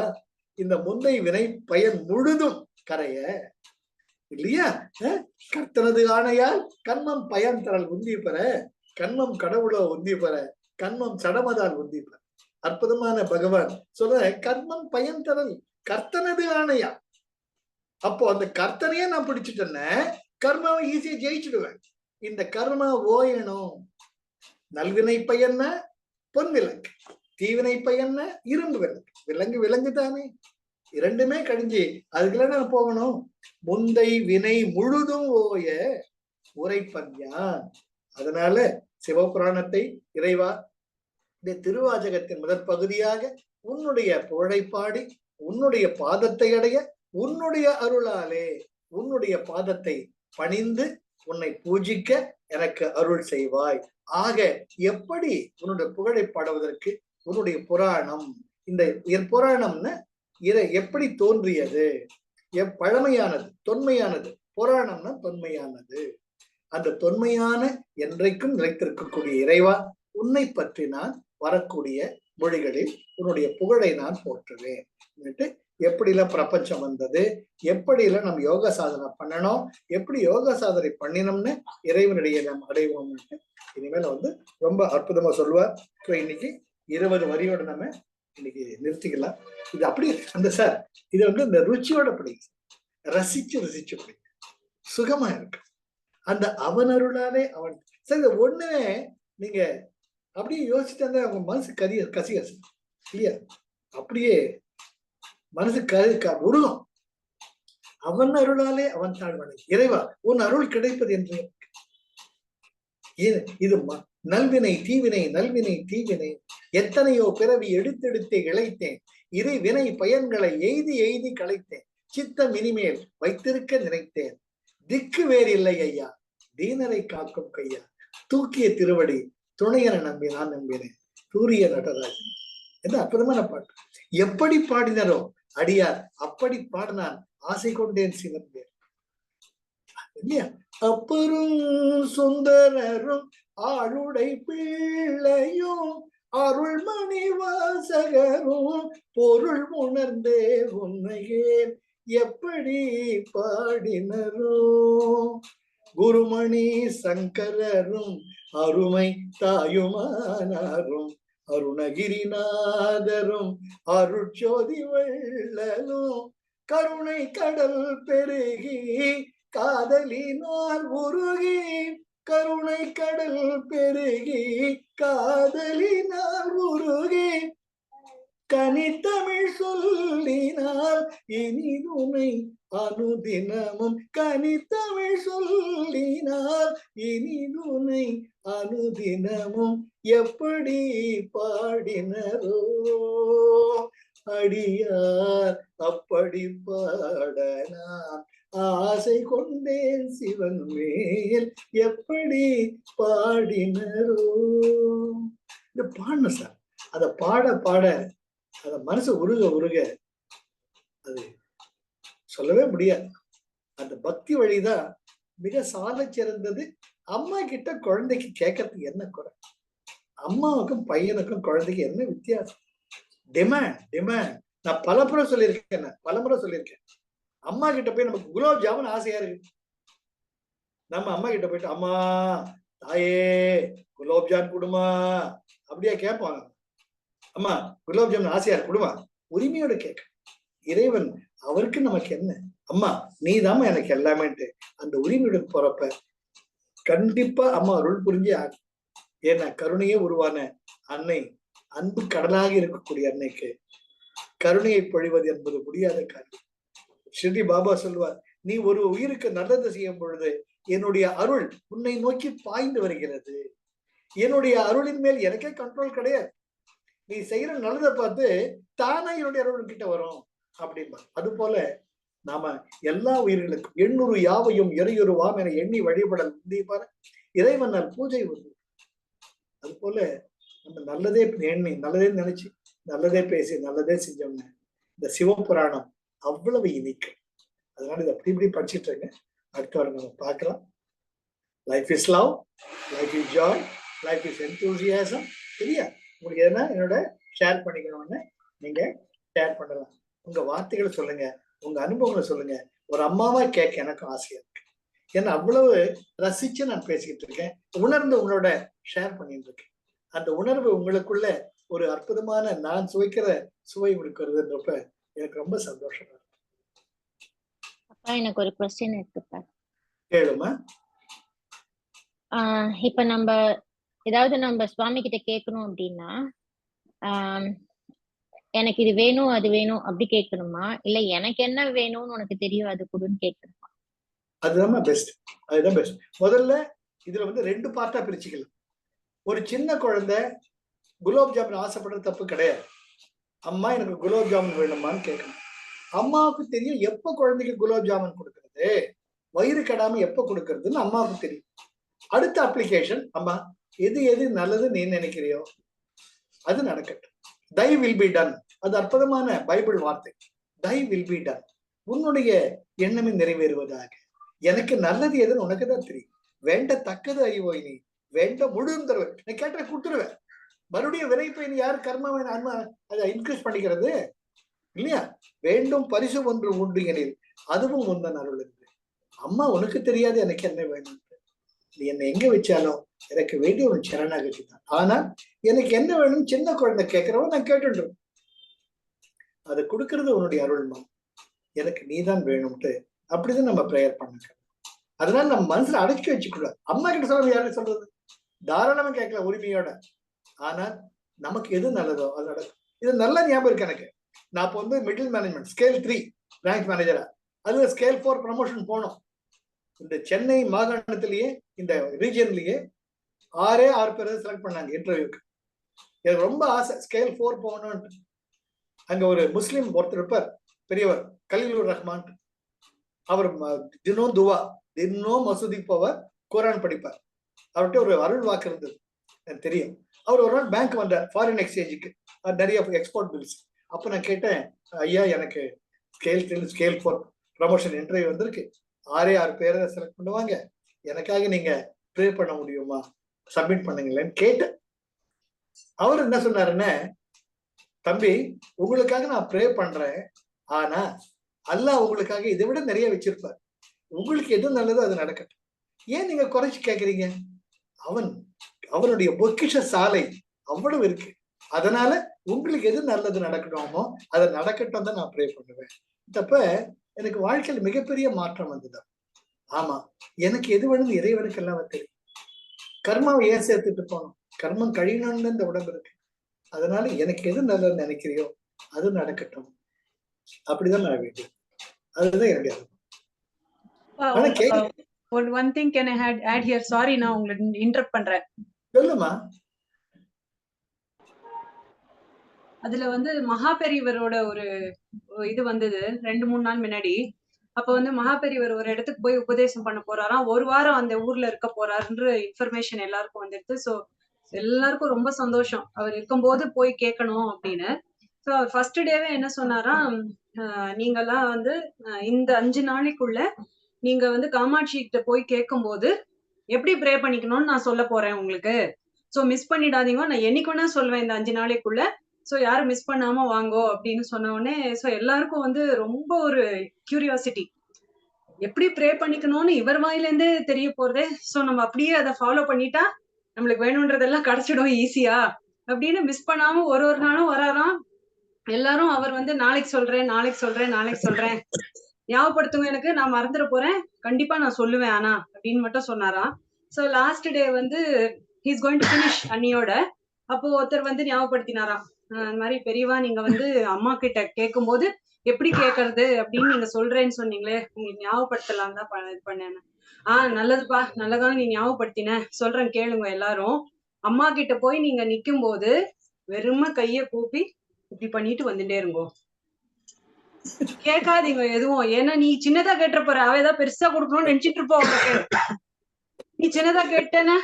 [SPEAKER 1] இந்த முந்தை வினை பயன் முழுதும் கரைய இல்லையா? கர்த்தனது ஆணையால் கண்மம் பயன் தரல் உந்தி பெற, கண்மம் கடவுளோ உந்தி பெற, கண்மம் சடமதால் உந்தி பெற. அற்புதமான பகவான் சொல்ற, கர்மம் பயன் தரல் கர்த்தனது ஆணையா. அப்போ அந்த கர்த்தனையே நான் பிடிச்சிட்டேன்னா கர்மாவை ஈஸியா ஜெயிச்சுடுவேன். இந்த கர்மா ஓயணும். நல்வினை பயன்னா பொன் விலங்கு, தீவினை பயன்னா இரும்பு விலங்கு. விலங்கு தானே, இரண்டுமே கடிஞ்சு அதுக்குள்ள நான் போகணும். முந்தை வினை முழுதும் ஓய உரைப்பன்யான். அதனால சிவபுராணத்தை இறைவா இந்த திருவாசகத்தின் முதற் பகுதியாக உன்னுடைய புகழை பாடி உன்னுடைய பாதத்தை அடைய, உன்னுடைய அருளாலே உன்னுடைய பாதத்தை பணிந்து உன்னை பூஜிக்க எனக்கு அருள் செய்வாய். ஆக எப்படி உன்னுடைய புகழை பாடுவதற்கு உன்னுடைய புராணம், இந்த புராணம்னு எப்படி தோன்றியது, பழமையானது, தொன்மையானது. புராணம்னா தொன்மையானது. அந்த தொன்மையான என்றைக்கும் நிலைத்திருக்கக்கூடிய இறைவா, உன்னை பற்றி நான் வரக்கூடிய மொழிகளில் உன்னுடைய புகழை நான் போற்றுவேன். எப்படிலாம் பிரபஞ்சம் வந்தது, எப்படிலாம் நம்ம யோக சாதனை பண்ணணும், எப்படி யோக சாதனை பண்ணினோம்னு இறைவனுடைய நாம் அடைவோம்னு இனிமேல் ரொம்ப அற்புதமா சொல்லுவார். இன்னைக்கு 20 வரியோட நம்ம இன்னைக்கு நிறுத்திக்கலாம். இது அப்படி அந்த சார் இது இந்த ருச்சியோட படிங்க, ரசிச்சு படிங்க, சுகமா இருக்கு. அந்த அவன் அருளாலே அவன் சார் இந்த ஒண்ணுமே நீங்க அப்படியே யோசிச்சு அவங்க மனசு கசிய இல்லையா, அப்படியே மனசு உருகும். அவன் அருளாலே அவன் தாழ்வனை. இறைவா உன் அருள் கிடைப்பது என்று இது நல்வினை தீவினை, நல்வினை தீவினை, எத்தனையோ பிறவி எடுத்தெடுத்தே இழைத்தேன், இறை வினை பயன்களை எய்தி களைத்தேன், சித்தம் இனிமேல் வைத்திருக்க நினைத்தேன், திக்கு வேறில்லை ஐயா, தீனரை காக்கும் கையா, தூக்கிய திருவடி துணையனை நம்பி நான் நம்பினேன், சூரிய நடராஜன். என்ன அற்புதமான பாட்டு. எப்படி பாடினாரோ அடியார் அப்படி பாடினான், ஆசை கொண்டேன் சிவந்தேன். இல்லையா? அப்பரும் சுந்தரரும் ஆளுடை பிள்ளையும் அருள்மணி வாசகரும் பொருள் உணர்ந்தே உன்னையே எப்படி பாடினரோ. குருமணி சங்கரரும் அருமை தாயுமானாரும் அருணகிரிநாதரும் அருட்சோதி வள்ளலும் கருணை கடல் பெருகி காதலினால் உருகி கருணை கடல் பெருகி காதலினால் உருகி கனித்தமிழ் சொல்லினால் இனிதுனை அனுதினமும் கனித்தமிழ் சொல்லினால் இனிதுனை அனுதினமும் எப்படி பாடினரோ. அடியார் அப்படி பாட நான் ஆசை கொண்டேன் சிவன் மேல் எப்படி பாடினரோ. இது பாடணும் சார். அத பாட பாட அத மனசு உருக உருக அது சொல்லவே முடியாது. அந்த பக்தி வழிதான் மிக சால சிறந்தது. அம்மா கிட்ட குழந்தைக்கு கேட்கறதுக்கு என்ன குறை? அம்மாவுக்கும் பையனுக்கும் குழந்தைக்கு என்ன வித்தியாசம்? Demand demand. நான் பலமுறை சொல்லியிருக்கேன். அம்மா கிட்ட போய் நமக்கு குலாப் ஜாமுன் ஆசையா இருக்கு. நம்ம அம்மா கிட்ட போயிட்டு அம்மா தாயே குலாப் ஜாமுன் கொடுமா அப்படியா கேட்பாங்க. அம்மா குலாப் ஜாமுன் ஆசையா கொடுமா, உரிமையோட கேட்க. இறைவன் அவருக்கு நமக்கு என்ன? அம்மா நீ தாம்மா எனக்கு எல்லாமேன்ட்டு அந்த உரிமையோட போறப்ப கண்டிப்பா அம்மா அருள் புரிஞ்சே ஆகும். ஏன்னா கருணையே உருவான அன்னை, அன்பு கடலாக இருக்கக்கூடிய அன்னைக்கு கருணையை பொழிவது என்பது முடியாத காரியம். ஸ்ரீ பாபா சொல்லுவார், நீ ஒரு உயிருக்கு நல்லது செய்யும் பொழுது என்னுடைய அருள் உன்னை நோக்கி பாய்ந்து வருகிறது. என்னுடைய அருளின் மேல் எனக்கே கண்ட்ரோல் கிடையாது. நீ செய்யற நல்லதை பார்த்து தானே என்னுடைய அருள் கிட்ட வரும் அப்படின்பா. அது போல நாம எல்லா உயிர்களுக்கும் 800 யாவையும் இறையொரு வாம் என எண்ணி வழிபடல் பாரு இறைவனால் பூஜை வருது. அது போல நம்ம நல்லதே எண்ணி நல்லதே நினைச்சு நல்லதே பேசி நல்லதே செஞ்சோம்னா இந்த சிவபுராணம் அவ்வளவு இனிக்கும். அதனால இதை அப்படி இப்படி படிச்சுட்டு இருங்க. அடுத்த வாரம் நம்ம பார்க்கலாம். Life is love, life is Joy, life is enthusiasm. சரியா? உங்களுக்கு எதுனா என்னோட ஷேர் பண்ணிக்கணும்னு நீங்க ஷேர் பண்ணலாம். உங்க வார்த்தைகளை சொல்லுங்க, உங்க அனுபவங்களை சொல்லுங்க. ஒரு அம்மாவா கேட்க எனக்கும் ஆசையா இருக்கு. ஏன்னா அவ்வளவு ரசிச்சு நான் பேசிக்கிட்டு இருக்கேன், உணர்ந்து உங்களோட ஷேர் பண்ணிட்டு இருக்கேன். அந்த உணர்வு உங்களுக்குள்ள ஒரு அற்புதமான நான் சுவைக்கிற சுவை உங்களுக்கு வருதுன்றப்ப எனக்கு ரொம்ப சந்தோஷமா இருக்கு.
[SPEAKER 5] அப்பா எனக்கு ஒரு क्वेश्चन இருக்குப்பா.
[SPEAKER 1] கேளுமா.
[SPEAKER 5] இப்ப நம்ம ஏதாவது நம்ம சுவாமி கிட்ட கேட்கணும் அப்படின்னா எனக்கு இது வேணும் அது வேணும் அப்படி கேட்கணுமா, இல்ல எனக்கு என்ன வேணும்னு உனக்கு தெரியும் அது கொடுன்னு கேட்கணுமா?
[SPEAKER 1] அதுதான் பெஸ்ட். அதுதான் பெஸ்ட். முதல்ல இதுல வந்து 2 பார்ட்டா பிரிச்சுக்கலாம். ஒரு சின்ன குழந்தை குலாப் ஜாமுன் ஆசைப்படுறது தப்பு கிடையாது. அம்மா எனக்கு குலாப் ஜாமுன் வேணுமான்னு கேட்கணும். அம்மாவுக்கு தெரியும் எப்ப குழந்தைக்கு குலாப் ஜாமுன் கொடுக்கறது, வயிறு கெடாம எப்ப கொடுக்கறதுன்னு அம்மாவுக்கு தெரியும். அடுத்த அப்ளிகேஷன், அம்மா எது எது நல்லது நீ நினைக்கிறியோ அது நடக்கட்டும். தை வில் பி டன். அது அற்புதமான பைபிள் வார்த்தை. தை வில் பி டன். உன்னுடைய எண்ணமே நிறைவேறுவதாக. எனக்கு நல்லது எதுன்னு உனக்கு தான் தெரியும். வேண்டத்தக்கது அறிவோய் நீ, வேண்ட முழுதும் தருவேன். நான் கேட்ட கொடுத்துருவேன். மறுபடியும் வினைப்பை நீ யாரு கர்மாவை அதை இன்க்ரீஸ் பண்ணிக்கிறது இல்லையா? வேண்டும் பரிசு ஒன்று உண்டு எனில் அதுவும் உந்தன் அருள் இருக்கு. அம்மா உனக்கு தெரியாது எனக்கு என்ன வேணும். நீ என்னை எங்க வச்சாலும் எனக்கு வேண்டிய ஒரு சரணாகதி தான். ஆனா எனக்கு என்ன வேணும் சின்ன குழந்தை கேட்கிறவன் நான் கேட்டுன்றேன். அதை கொடுக்கறது உன்னுடைய அருள்மா, எனக்கு நீதான் வேணும்ட்டு அப்படிதான் நம்ம ப்ரேயர் பண்ணுங்க. அதனால நம்ம மனசுல அடக்கி வச்சுக்கூடாது. அம்மா கிட்ட சொல்றது யாரும் சொல்றது தாராளமா கேட்கல உரிமையோட. ஆனா நமக்கு எது நல்லதோ அது நடக்கும். இது நல்ல ஞாபகம் இருக்கு எனக்கு. நான் இப்போ வந்து மிடில் மேனேஜ்மெண்ட் ஸ்கேல் 3 பிரான்ச் மேனேஜரா, அது ஸ்கேல் 4 ப்ரமோஷன் போனோம். இந்த சென்னை மாகாணத்திலேயே இந்த ரீஜன்லயே 6 பேர் செலக்ட் பண்ணாங்க இன்டர்வியூக்கு. எனக்கு ரொம்ப ஆசை ஸ்கேல் 4 போகணும்னு. அங்க ஒரு முஸ்லீம் ஒருத்தர் இருப்பார், பெரியவர் கலீலுர் ரஹ்மான். அவர் தினம் துவா, தினம் மசூதி போவார், குரான் படிப்பார். அவர்கிட்ட ஒரு அருள் வாக்கு இருந்தது எனக்கு தெரியும். அவர் ஒரு நாள் பேங்க் வந்தார் ஃபாரின் எக்ஸ்சேஞ்சுக்கு, நிறைய எக்ஸ்போர்ட் பில்ஸ். அப்போ நான் கேட்டேன், ஐயா எனக்கு ஸ்கேல் 3 ஸ்கேல் 4 ப்ரமோஷன் இன்டர்வியூ வந்திருக்கு, 6 பேரை செலக்ட் பண்ணுவாங்க, எனக்காக நீங்க ப்ரே பண்ண முடியுமா, சப்மிட் பண்ணுங்களேன்னு கேட்டேன். அவர் என்ன சொன்னாருன்னு, தம்பி உங்களுக்காக நான் ப்ரே பண்றேன், ஆனா அல்லாஹ் உங்களுக்காக இதை விட நிறைய வச்சிருப்பார், உங்களுக்கு எது நல்லதோ அது நடக்கட்டும், ஏன் நீங்க குறைச்சு கேக்குறீங்க, அவனுடைய பொக்கிஷ சாலை அவ்வளவு இருக்கு, அதனால உங்களுக்கு எது நல்லது நடக்கணுமோ அதை நடக்கட்டும் தான் நான் ப்ரே பண்ணுவேன். தப்ப எனக்கு வாழ்க்கையில் மிகப்பெரிய மாற்றம் வந்தது. ஆமா, எனக்கு எது வேணும் இறைவனுக்கு எல்லாம் தெரியும். கர்மாவை ஏன் சேர்த்துட்டு போனோம், கர்மம் கழியணும்னு இந்த உடம்பு இருக்கு, அதனால எனக்கு எது நல்லதுன்னு நினைக்கிறியோ அது நடக்கட்டும், அப்படிதான் நான் வேண்டியது. அதுதான் என்னுடைய அனுபவம்.
[SPEAKER 2] one thing can I add here? Sorry, நான் உங்களை இன்டரப்ட் பண்றேன்.
[SPEAKER 1] சொல்லுமா.
[SPEAKER 2] அதுல வந்து மகாபெரிவரோட ஒரு இது வந்தது 2-3 நாள் முன்னாடி. அப்ப வந்து மகாபெரிவர் ஒரு இடத்துக்கு போய் உபதேசம் பண்ண போறாராம், 1 வாரம் அந்த ஊர்ல இருக்க போறாருன்ற இன்ஃபர்மேஷன் எல்லாருக்கும் வந்துடுது. சோ எல்லாருக்கும் ரொம்ப சந்தோஷம், அவர் இருக்கும்போது போய் கேட்கணும் அப்படின்னு. சோ அவர் ஃபர்ஸ்ட் டேவே என்ன சொன்னாராம், நீங்கெல்லாம் வந்து இந்த 5 நாளைக்குள்ள நீங்க வந்து காமாட்சி கிட்ட போய் கேட்கும் போது எப்படி ப்ரே பண்ணிக்கணும்னு நான் சொல்ல போறேன் உங்களுக்கு. சோ மிஸ் பண்ணிடாதீங்க, நான் என்னைக்கு வேணா சொல்லுவேன் இந்த 5 நாளைக்குள்ள. சோ யாரும் மிஸ் பண்ணாம வாங்கோ அப்படின்னு சொன்ன உடனே சோ எல்லாருக்கும் வந்து ரொம்ப ஒரு கியூரியாசிட்டி, எப்படி ப்ரே பண்ணிக்கணும்னு இவர் வாயில இருந்தே தெரிய போறதே. சோ நம்ம அப்படியே அதை ஃபாலோ பண்ணிட்டா நம்மளுக்கு வேணும்ன்றதெல்லாம் கிடைச்சிடும் ஈஸியா அப்படின்னு மிஸ் பண்ணாம ஒரு நாளும் வராராம். எல்லாரும் அவர் வந்து நாளைக்கு சொல்றேன் நாளைக்கு சொல்றேன் நாளைக்கு சொல்றேன், ஞாபகப்படுத்துங்க எனக்கு, நான் மறந்துட போறேன், கண்டிப்பா நான் சொல்லுவேன் ஆனா அப்படின்னு மட்டும் சொன்னாராம். சோ லாஸ்ட் டே வந்து ஹீஸ் கோயிங் டு ஃபினிஷ் அண்ணியோட. அப்போ ஒருத்தர் வந்து ஞாபகப்படுத்தினாராம், இந்த மாதிரி பெரியவா நீங்க வந்து அம்மா கிட்ட கேட்கும் போது எப்படி கேட்கறது அப்படின்னு நீங்க சொல்றேன்னு சொன்னீங்களே, உங்களுக்கு ஞாபகப்படுத்தலாம் தான் இது பண்ணேன். நல்லதுப்பா, நல்லதான் நீ ஞாபகப்படுத்தின, சொல்றேன் கேளுங்க எல்லாரும். அம்மா கிட்ட போய் நீங்க நிக்கும் போது வெறும கைய கூப்பி இப்படி பண்ணிட்டு வந்துட்டே இருங்கோ, கேட்காதீங்க எதுவும். ஏன்னா நீ சின்னதா கேட்ட போற, அவ ஏதாவது பெருசா கொடுக்கணும்னு நினைச்சிட்டு இருப்போம் அவளுக்கு. நீ சின்னதா கேட்டேன்னா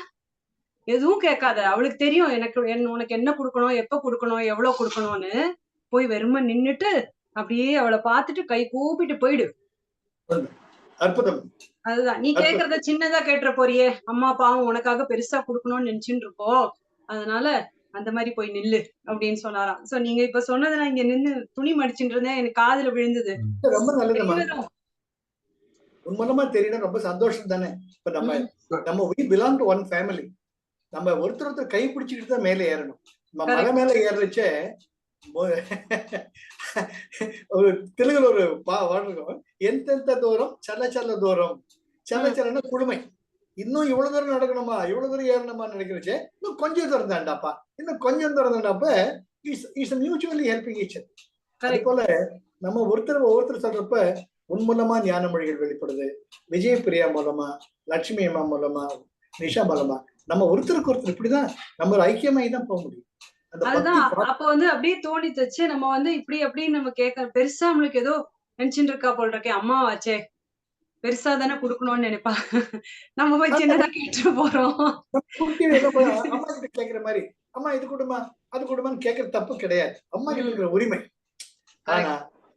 [SPEAKER 2] எதுவும் கேட்காத, அவளுக்கு தெரியும் எனக்கு உனக்கு என்ன கொடுக்கணும், எப்ப கொடுக்கணும், எவ்வளவு கொடுக்கணும்னு. போய் வெறும நின்னுட்டு அப்படியே அவளை பார்த்துட்டு கை கூப்பிட்டு போயிடு.
[SPEAKER 1] அற்புதம்.
[SPEAKER 2] அதுதான், நீ கேக்குறத சின்னதா கேட்டுற போறியே, அம்மா பாவம் உனக்காக பெருசா கொடுக்கணும்னு நினைச்சுட்டு இருக்கோம், அதனால அந்த மாதிரி போய் நில்லு அப்படின்னு சொன்னாராம். சோ நீங்க இப்ப சொன்னது நான் இங்க நின்னு துணி மடிச்சுட்டு இருந்தேன், எனக்கு காதுல விழுந்தது.
[SPEAKER 1] ரொம்ப நல்லதுமா, உண்மைமா தெரியணும், ரொம்ப சந்தோஷம் தானே. இப்ப நம்ம we belong to one family, நம்ம ஒருத்தர் கை பிடிச்சிக்கிட்டு தான் மேலே ஏறணும். நம்ம மலை மேல ஏறச்சே ஒரு தெலுங்குல ஒரு பாடுறோம், எந்த தூரம் சல்ல சல்ல தூரம், சல்ல சல்லன்னா குழுமை, இன்னும் இவ்வளவு தூரம் நடக்கணுமா இவ்வளவு தூரம் ஏறணுமா நினைக்கிறச்சே இன்னும் கொஞ்சம் தூரம் தாண்டாப்பா, இன்னும் கொஞ்சம் தூரம் தாண்டாப்ப is mutually helping each other. அதே போல நம்ம ஒவ்வொருத்தர் சொல்றப்ப உன் மூலமா ஞான மொழிகள் வெளிப்படுது, விஜயபிரியா மூலமா, லட்சுமி அம்மா மூலமா, நிஷா மூலமா, நம்ம ஒருத்தருக்கு இப்படிதான் நம்ம ஒரு ஐக்கியமாயி தான் போக முடியும்.
[SPEAKER 2] அதுதான் அப்ப வந்து அப்படியே தோண்டி தச்சு நம்ம வந்து இப்படி அப்படின்னு நம்ம கேட்க, பெருசா நம்மளுக்கு ஏதோ நினைச்சுட்டு இருக்கா போல் இருக்கே, அம்மா வாச்சே பெருசா தானே குடுக்கணும்னு நினைப்பா, நம்ம போய் சின்னதா கேட்டு போறோம்.
[SPEAKER 1] அம்மா கிட்ட கேக்குற மாதிரி அம்மா இது கொடுமா அது கொடுமான்னு கேட்கறது தப்பு கிடையாது, அம்மா கிட்ட இருக்கிற உரிமை. ஆனா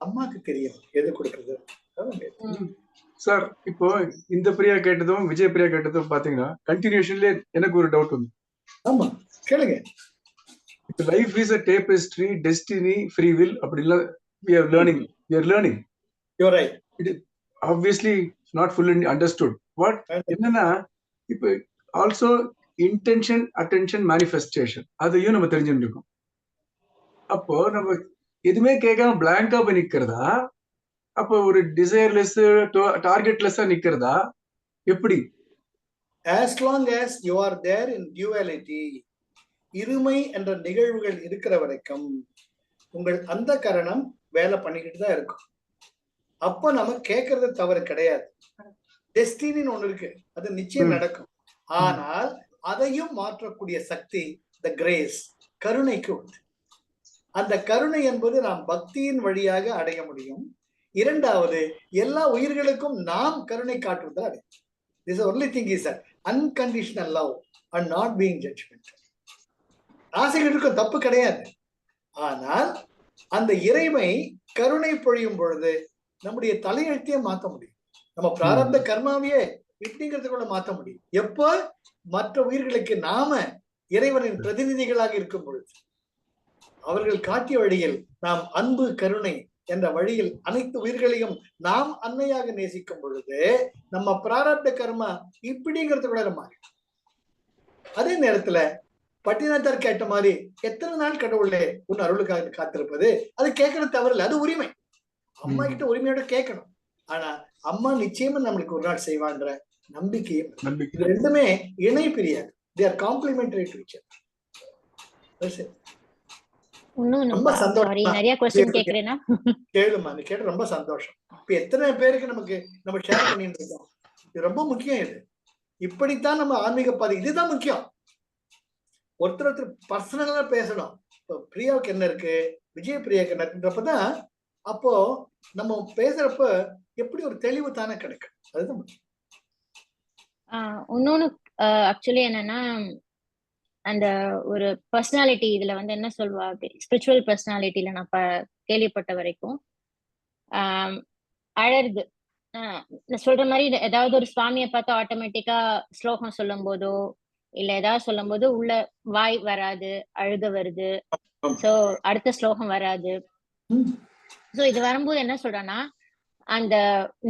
[SPEAKER 1] அம்மாக்கு தெரியும் எது கொடுக்கறது.
[SPEAKER 4] சார் இப்போ இந்த பிரியா கேட்டதும் விஜய் பிரியா கேட்டதும் பாத்தீங்கன்னா கண்டினியூஷன்ல எனக்கு ஒரு டவுட் வந்து.
[SPEAKER 1] ஆமா கேளுங்க.
[SPEAKER 4] இப்போ life is a tapestry, destiny, free will அப்படிலாம் we are learning. You're right. It is obviously not fully understood. What என்னன்னா இப்போ also intention, attention, manifestation அதையும் நம்ம தெரிஞ்சுருக்கோம். அப்போ நம்ம எதுவுமே கேட்காம பிளாங்கா போய் நிக்கிறதா, அப்போ ஒரு டிசைர்லெஸ் டார்கெட்லெஸ்ஸா நிக்கிறதா எப்படி?
[SPEAKER 1] As long as you are there in duality, இருமை என்ற நிகழ்வுகள் இருக்கிற வரைக்கும் உங்கள் அந்த கரணம் வேலை பண்ணிக்கிட்டு தான் இருக்கும். அப்ப நம்ம கேட்கறது தவறு கிடையாது. டெஸ்டினின்னு ஒண்ணு இருக்கு, அது நிச்சயம் நடக்கும். ஆனால் அதையும் மாற்றக்கூடிய சக்தி த கிரேஸ், கருணைக்கு உண்டு. அந்த கருணை என்பது நாம் பக்தியின் வழியாக அடைய முடியும். இரண்டாவது, எல்லா உயிர்களுக்கும் நாம் கருணை காட்டுவதால் this only thing is that unconditional love and not being judgmental. ஆசைகள் இருக்கும், தப்பு கிடையாது. ஆனால் அந்த இறைமை கருணை பொழியும் பொழுது நம்முடைய தலையெழுத்தையே மாற்ற முடியும். நம்ம பிராரப்த கர்மாவையே இப்படிங்கிறதுக்குள்ள மாற்ற முடியும். எப்போ மற்ற உயிர்களுக்கு நாம இறைவனின் பிரதிநிதிகளாக இருக்கும் பொழுது, அவர்கள் காட்டிய வழியில் நாம் அன்பு கருணை என்ற வழியில் அனைத்து உயிர்களையும் நாம் அன்னையாக நேசிக்கும் பொழுது நம்ம பிராரப்த கர்மா இப்படிங்கிறதுக்குள்ள மாறி. அதே நேரத்துல பட்டினத்தார் கேட்ட மாதிரி எத்தனை நாள் கடவுளே உன் அருளுக்காக காத்திருப்பது, அது கேட்கறது தவறில்லை, அது உரிமை. அம்மா கிட்ட உரிமையோட கேட்கணும். ஆனா அம்மா நிச்சயமா நம்மளுக்கு ஒரு நாள் செய்வான்ற நம்பிக்கையும். இது ரெண்டுமே இணை பிரியாது. They are complementary to each other. ரொம்ப சந்தோஷம். கேளுமா, நீ கேட்டு ரொம்ப சந்தோஷம். இப்ப எத்தனை பேருக்கு நமக்கு நம்ம ஷேர் பண்ணிட்டு இருக்கோம். இது ரொம்ப முக்கியம். இது இப்படித்தான் நம்ம ஆன்மீக பாதை, இதுதான் முக்கியம். ஒருத்தர் பர்சனலா பேசணும். இப்போ பிரியாவுக்கு என்ன இருக்கு, விஜய பிரியாவுக்கு என்ன இருக்குன்றப்பதான் அப்போ நம்ம பேசுறப்ப எப்படி ஒரு தெளிவு தானே கிடைக்கும். அதுதான் முக்கியம்.
[SPEAKER 5] இன்னொன்னு ஆக்சுவலி என்னன்னா, அந்த ஒரு பர்சனாலிட்டி இதுல வந்து என்ன சொல்வா, ஸ்பிரிச்சுவல் பர்சனாலிட்டியில நான் கேள்விப்பட்ட வரைக்கும் அழறது, நான் சொல்ற மாதிரி ஏதாவது ஒரு சுவாமியை பார்த்து ஆட்டோமேட்டிக்கா ஸ்லோகம் சொல்லும் போதோ இல்ல ஏதாவது சொல்லும் போது உள்ள வாய் வராது, அழுக வருது, சோ அடுத்த ஸ்லோகம் வராது. சோ இது வரும்போது என்ன சொல்றேன்னா, அந்த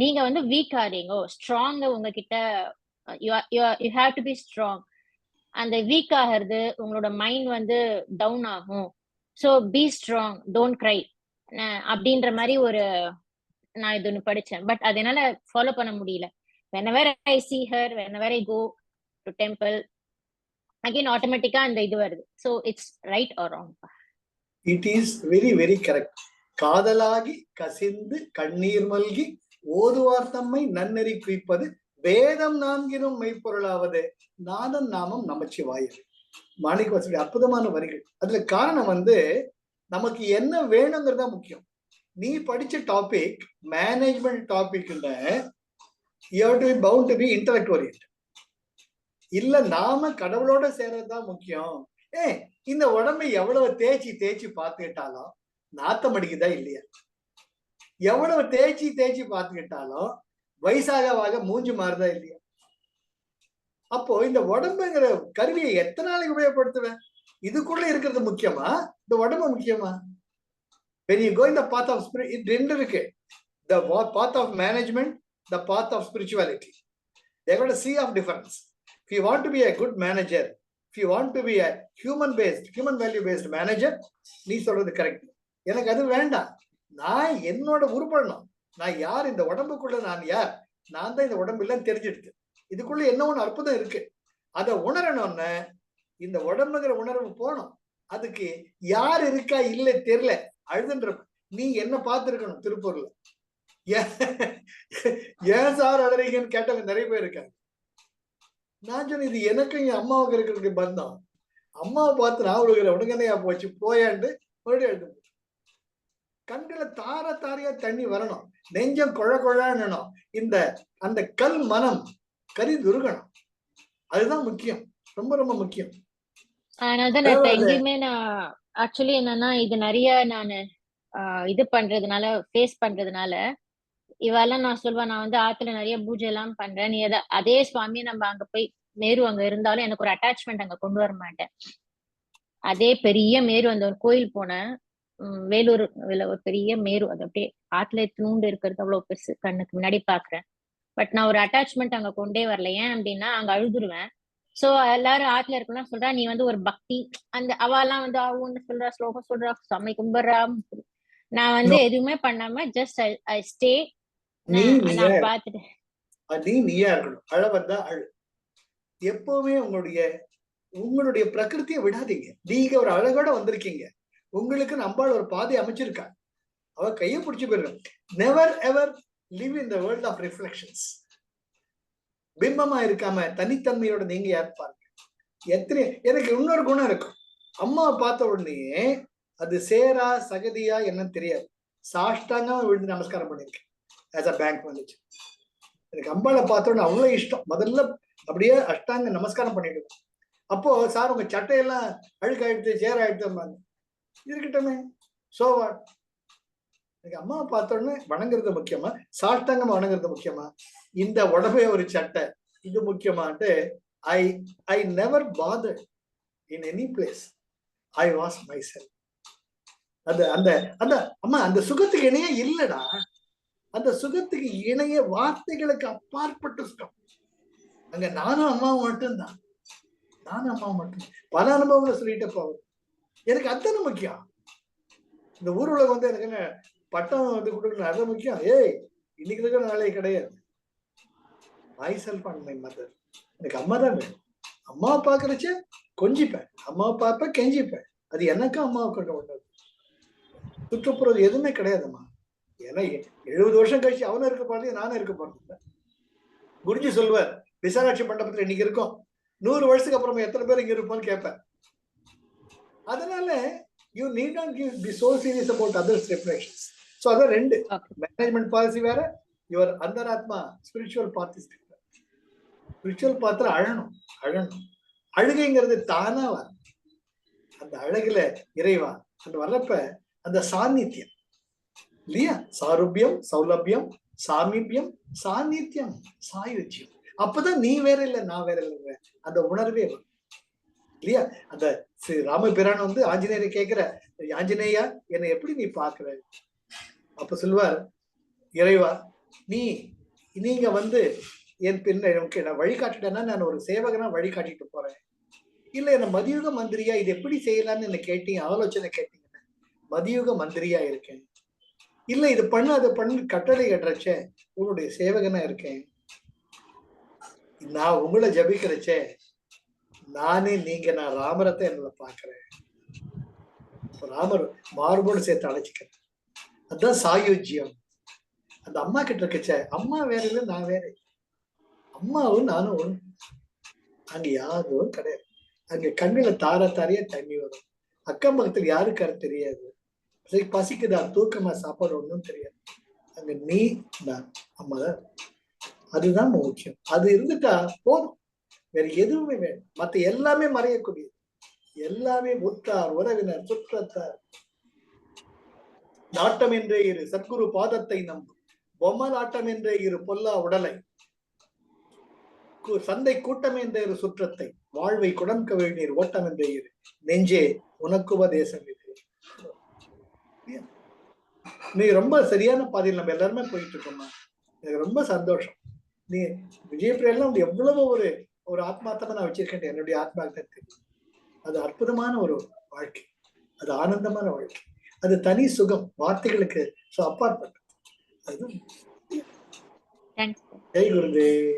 [SPEAKER 5] நீங்க வந்து வீக் ஆறீங்க, ஸ்ட்ராங் உங்ககிட்ட, you have to be strong. அந்த வீக் ஆகிறது உங்களோட மைண்ட் வந்து டவுன் ஆகும். ஸோ பி ஸ்ட்ராங், டோன்ட் கிரை அப்படின்ற மாதிரி ஒரு நான் இது ஒன்று படிச்சேன். பட் அது என்னால ஃபாலோ பண்ண முடியல. whenever I see her, whenever I go to temple, again automatically அந்த இது வருது. So it's right or wrong?
[SPEAKER 1] It is very very correct. காதலாகி கசிந்து கண்ணீர் மல்கி ஓதுவார் தம்மை நன்னெறி குவிப்பது வேதம் நான்கினும் மெய்ப்பொருளாவது நாதன் நாமம் நமச்சிவாய. மாணிக்கவாசகருடைய அற்புதமான வரிகள். அதுல காரணம் வந்து நமக்கு என்ன வேணுங்கிறதா முக்கியம். நீ படிச்ச topic management topic, you have to be bound to be intellect oriented. இல்ல நாம கடவுளோட சேர்றதுதான் முக்கியம். இந்த உடம்பை எவ்வளவு தேய்ச்சி தேய்ச்சி பார்த்துக்கிட்டாலும் நாத்தம் அடிக்குதா இல்லையா? எவ்வளவு தேய்ச்சி தேய்ச்சி பார்த்துக்கிட்டாலும் வயசாக மூஞ்சி மாறுதா இல்லையா? அப்போ இந்த உடம்புங்கிற கருவியை எத்தனை நாளைக்கு உபயோகப்படுத்துவேன்? இதுக்குள்ள இருக்கிறது முக்கியமா, இந்த உடம்பு முக்கியமா? when you go in the path of spirit, it ரெண்டு இருக்கு. the path of management, the path of spirituality. they got a sea of difference. if you want to be a good manager, if you want to be a human value based manager, நீ சொல்றது correct. எனக்கு அது வேண்டாம். நான் என்னோட உருப்படணும். நான் யார், இந்த உடம்புக்குள்ள நான் யார், நான் தான் இந்த உடம்பு இல்லைன்னு தெரிஞ்சிடுது. இதுக்குள்ள என்ன ஒண்ணு அற்புதம் இருக்கு, அதை உணரணும்னு இந்த உடம்புங்கிற உணர்வு போகணும். அதுக்கு யார் இருக்கா இல்லை தெரியல, அழுதுன்ற நீ என்ன பார்த்துருக்கணும். திருப்பூர்ல ஏன் சார் அழுறீங்கன்னு கேட்டவங்க நிறைய பேர் இருக்காங்க. நான் சொன்னேன், இது எனக்கு என் அம்மாவுக்கு இருக்கக்கூடிய பந்தம். அம்மாவை பார்த்து நான் உழுகிற உனக்கு என்னையா போச்சு போயாண்டு மறுபடியும் எழுது. கண்களை தார தாரையா தண்ணி வரணும், நெஞ்சம் கொழ கொழணும், அந்த கல் மனம் கரி துருகணும். அதுதான் முக்கியம், ரொம்ப ரொம்ப முக்கியம்.
[SPEAKER 5] அதனாலதான் எங்கேயுமே நான் ஆக்சுவலி என்னன்னா, இது நிறைய நானு இது பண்றதுனால, ஃபேஸ் பண்றதுனால இவெல்லாம் நான் சொல்லுவேன், நான் வந்து ஆத்துல நிறைய பூஜை எல்லாம் பண்றேன், நீ அதே சுவாமியை நம்ம அங்க போய் மேரு அங்க இருந்தாலும் எனக்கு ஒரு அட்டாச்மெண்ட் அங்க கொண்டு வர மாட்டேன். அதே பெரிய மேரு, அந்த ஒரு கோயில் போனேன், வேலூர் ஒரு பெரிய மேரு, அது அப்படியே ஆத்துல தூண்டு இருக்கிறது அவ்வளவு பெருசு, கண்ணுக்கு முன்னாடி பாக்குறேன். பட் நான் ஒரு அட்டாச்மெண்ட் அங்க கொண்டே வரல. ஏன் அப்படின்னா அங்க அழுதுருவேன். சோ எல்லாரும் ஆத்துல இருக்கலாம் சொல்றா, நீ வந்து ஒரு பக்தி, அந்த அவெல்லாம் வந்து ஒண்ணு சொல்றா, ஸ்லோகம் சொல்றா, சாமி கும்பிடுறா. நான் வந்து எதுவுமே பண்ணாம ஜஸ்ட் ஐ ஸ்டே. நான் பாத்துட்டேன்.
[SPEAKER 1] நீயா இருக்கணும், அழவந்தா அழு. எப்பவுமே உங்களுடைய பிரகிருத்தியை விடாதீங்க. நீங்க ஒரு அழகோட வந்திருக்கீங்க, உங்களுக்கு நம்பால் ஒரு பாதை அமைச்சிருக்கா, அவ கையை பிடிச்சு போயிருக்க. Never ever live in the world of reflections. பிம்பமா இருக்காம தனித்தன்மையோட நீங்க யார் பாருங்க. எத்தனை எனக்கு இன்னொரு குணம் இருக்கும். அம்மாவை பார்த்த உடனே அது சேரா சகதியா என்னன்னு தெரியாது, சாஷ்டாங்கமா விழுந்து நமஸ்காரம் பண்ணிருக்கேன் ஆஸ் அ பேங்க் மேனேஜர். எனக்கு அம்பாவை பார்த்த உடனே அவ்வளவு இஷ்டம். முதல்ல அப்படியே அஷ்டாங்க நமஸ்காரம் பண்ணிட்டு, அப்போ சார் உங்க சட்டையெல்லாம் அழுக்காயிடுத்து சேராயிடுத்து இருக்கட்டுமே, சோவா எனக்கு அம்மாவை பார்த்த உடனே வணங்குறது முக்கியமா, சாஷ்டாங்கமா வணங்குறது முக்கியமா, இந்த உடம்பே ஒரு சட்டை இது முக்கியமான்ட்டு I never bothered in any place. I was myself. அந்த அந்த அந்த அம்மா அந்த சுகத்துக்கு இணைய இல்லடா. அந்த சுகத்துக்கு இணைய வார்த்தைகளுக்கு அப்பாற்பட்ட சுகம். அங்க நானும் அம்மாவும் மட்டும்தான். நானும் அம்மாவும் மட்டும். பல அனுபவங்களை சொல்லிட்டு போவோம். எனக்கு அத்தனை முக்கியம். இந்த ஊர் உலகம் வந்து எனக்கு என்ன பட்டம் வந்து கொடுக்கணும் அது முக்கியம். ஏய் இன்னைக்கு இருக்கிற நாளே கிடையாது. My self and my mother. எனக்கு அம்மா தான் வேணும். அம்மாவை பாக்குறச்ச கொஞ்சிப்பேன், அம்மாவை பார்ப்பேன், கெஞ்சிப்பேன். அது எனக்கும் அம்மாவுக்கு ஒன்றது. சுற்றுப்புறது எதுவுமே கிடையாதும்மா. ஏன்னா 70 வருஷம் கழிச்சு அவனும் இருக்க போறது, நானும் இருக்க போறது. குருஜி சொல்வார், விசாலாட்சி மண்டபத்துல இன்னைக்கு இருக்கும், 100 வருஷத்துக்கு அப்புறம் எத்தனை பேர் இங்க இருப்போம்னு கேட்பேன். அதனால you need not be so serious about others reflections. So அதான் ரெண்டு மேனேஜ்மெண்ட் பாலிசி வேற, your antaratma spiritual path is different. Spiritual பாத்துல அழணும், அழுகைங்கிறது தானா வரும். அந்த அழகுல இறைவா அந்த வர்றப்ப அந்த சாநித்தியம் இல்லையா, சாருபியம், சௌலபியம், சாமீபியம், சாநித்தியம், சாயுஜ்யம். அப்பதான் நீ வேற இல்லை நான் வேற இல்லை அந்த உணர்வே வரும் இல்லையா. அந்த ராமபிரான் வந்து ஆஞ்சநேயரை கேட்கிற, ஆஞ்சநேயா என்னை எப்படி நீ பாக்குற? அப்ப சொல்லுவார், இறைவா நீங்க வந்து என் பின்ன நான் வழிகாட்டிட்டேன்னா நான் ஒரு சேவகனா வழிகாட்டிட்டு போறேன். இல்ல என்ன மதியுக மந்திரியா இது எப்படி செய்யலாம்னு என்ன கேட்டீங்க, ஆலோசனை கேட்டீங்க, மதியுக மந்திரியா இருக்கேன். இல்ல இது பண்ணு அதை பண்ணு கட்டளை கட்டுறச்சே உன்னுடைய சேவகனா இருக்கேன். நான் உங்களை ஜபிக்கிறச்சே நானே நான் ராமரத்தை என்னோட பாக்குறேன். ராமர் மார்போடு சேர்த்து அழைச்சிக்கிறேன். அதுதான் சாயுஜ்யம். அந்த அம்மா கிட்ட இருக்கச்சே அம்மா வேற இல்லை நான் வேற, அம்மாவும் நானும் ஒண்ணு. அங்க யாரும் கிடையாது. அங்க கண்ணுல தாரையா தண்ணி வரும். அக்கம் பக்கத்துல யாருக்கு அது தெரியாது. பசிக்குதா, தூக்கமா, சாப்பாடு ஒண்ணும் தெரியாது. அங்க நீ நான் அம்மா தான். அதுதான் முக்கியம். அது இருந்துட்டா போதும், வேற எதுவுமே வேணும். மத்த எல்லாமே மறையக்கூடியது. எல்லாமே உற்றார் உறவினர் சுற்றத்தார் நாட்டம் என்றே இரு சத்குரு பாதத்தை நம்பு, பொம்மல் ஆட்டம் என்றே இரு பொல்லா உடலை, சந்தை கூட்டம் என்ற இரு சுற்றத்தை, வாழ்வை குடம் கவிழ்நீர் ஓட்டம் என்றே இரு நெஞ்சே உனக்குபதேசம் இது. நீ ரொம்ப சரியான பாதையில் நம்ம எல்லாருமே போயிட்டு இருக்கோம்மா. எனக்கு ரொம்ப சந்தோஷம். நீ விஜயபிரியெல்லாம் எவ்வளவு ஒரு ஆத்மார்த்தமா நான் வச்சிருக்கேன். என்னுடைய ஆத்மார்த்தம் தெரியும். அது அற்புதமான ஒரு வாழ்க்கை, அது ஆனந்தமான வாழ்க்கை, அது தனி சுகம், வார்த்தைகளுக்கு அப்பாற்பட்டது. அது ஜெய் குருதேவ்.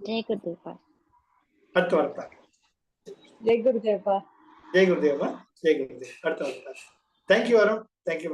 [SPEAKER 5] ஜெய் குருதேவா.
[SPEAKER 1] அடுத்த வார்த்தை.
[SPEAKER 2] ஜெய் குருதேவா.
[SPEAKER 1] ஜெய் குருதேவா. ஜெய் குருதேவ். அடுத்த வார்த்தை. தேங்க்யூ வரும். தேங்க்யூ.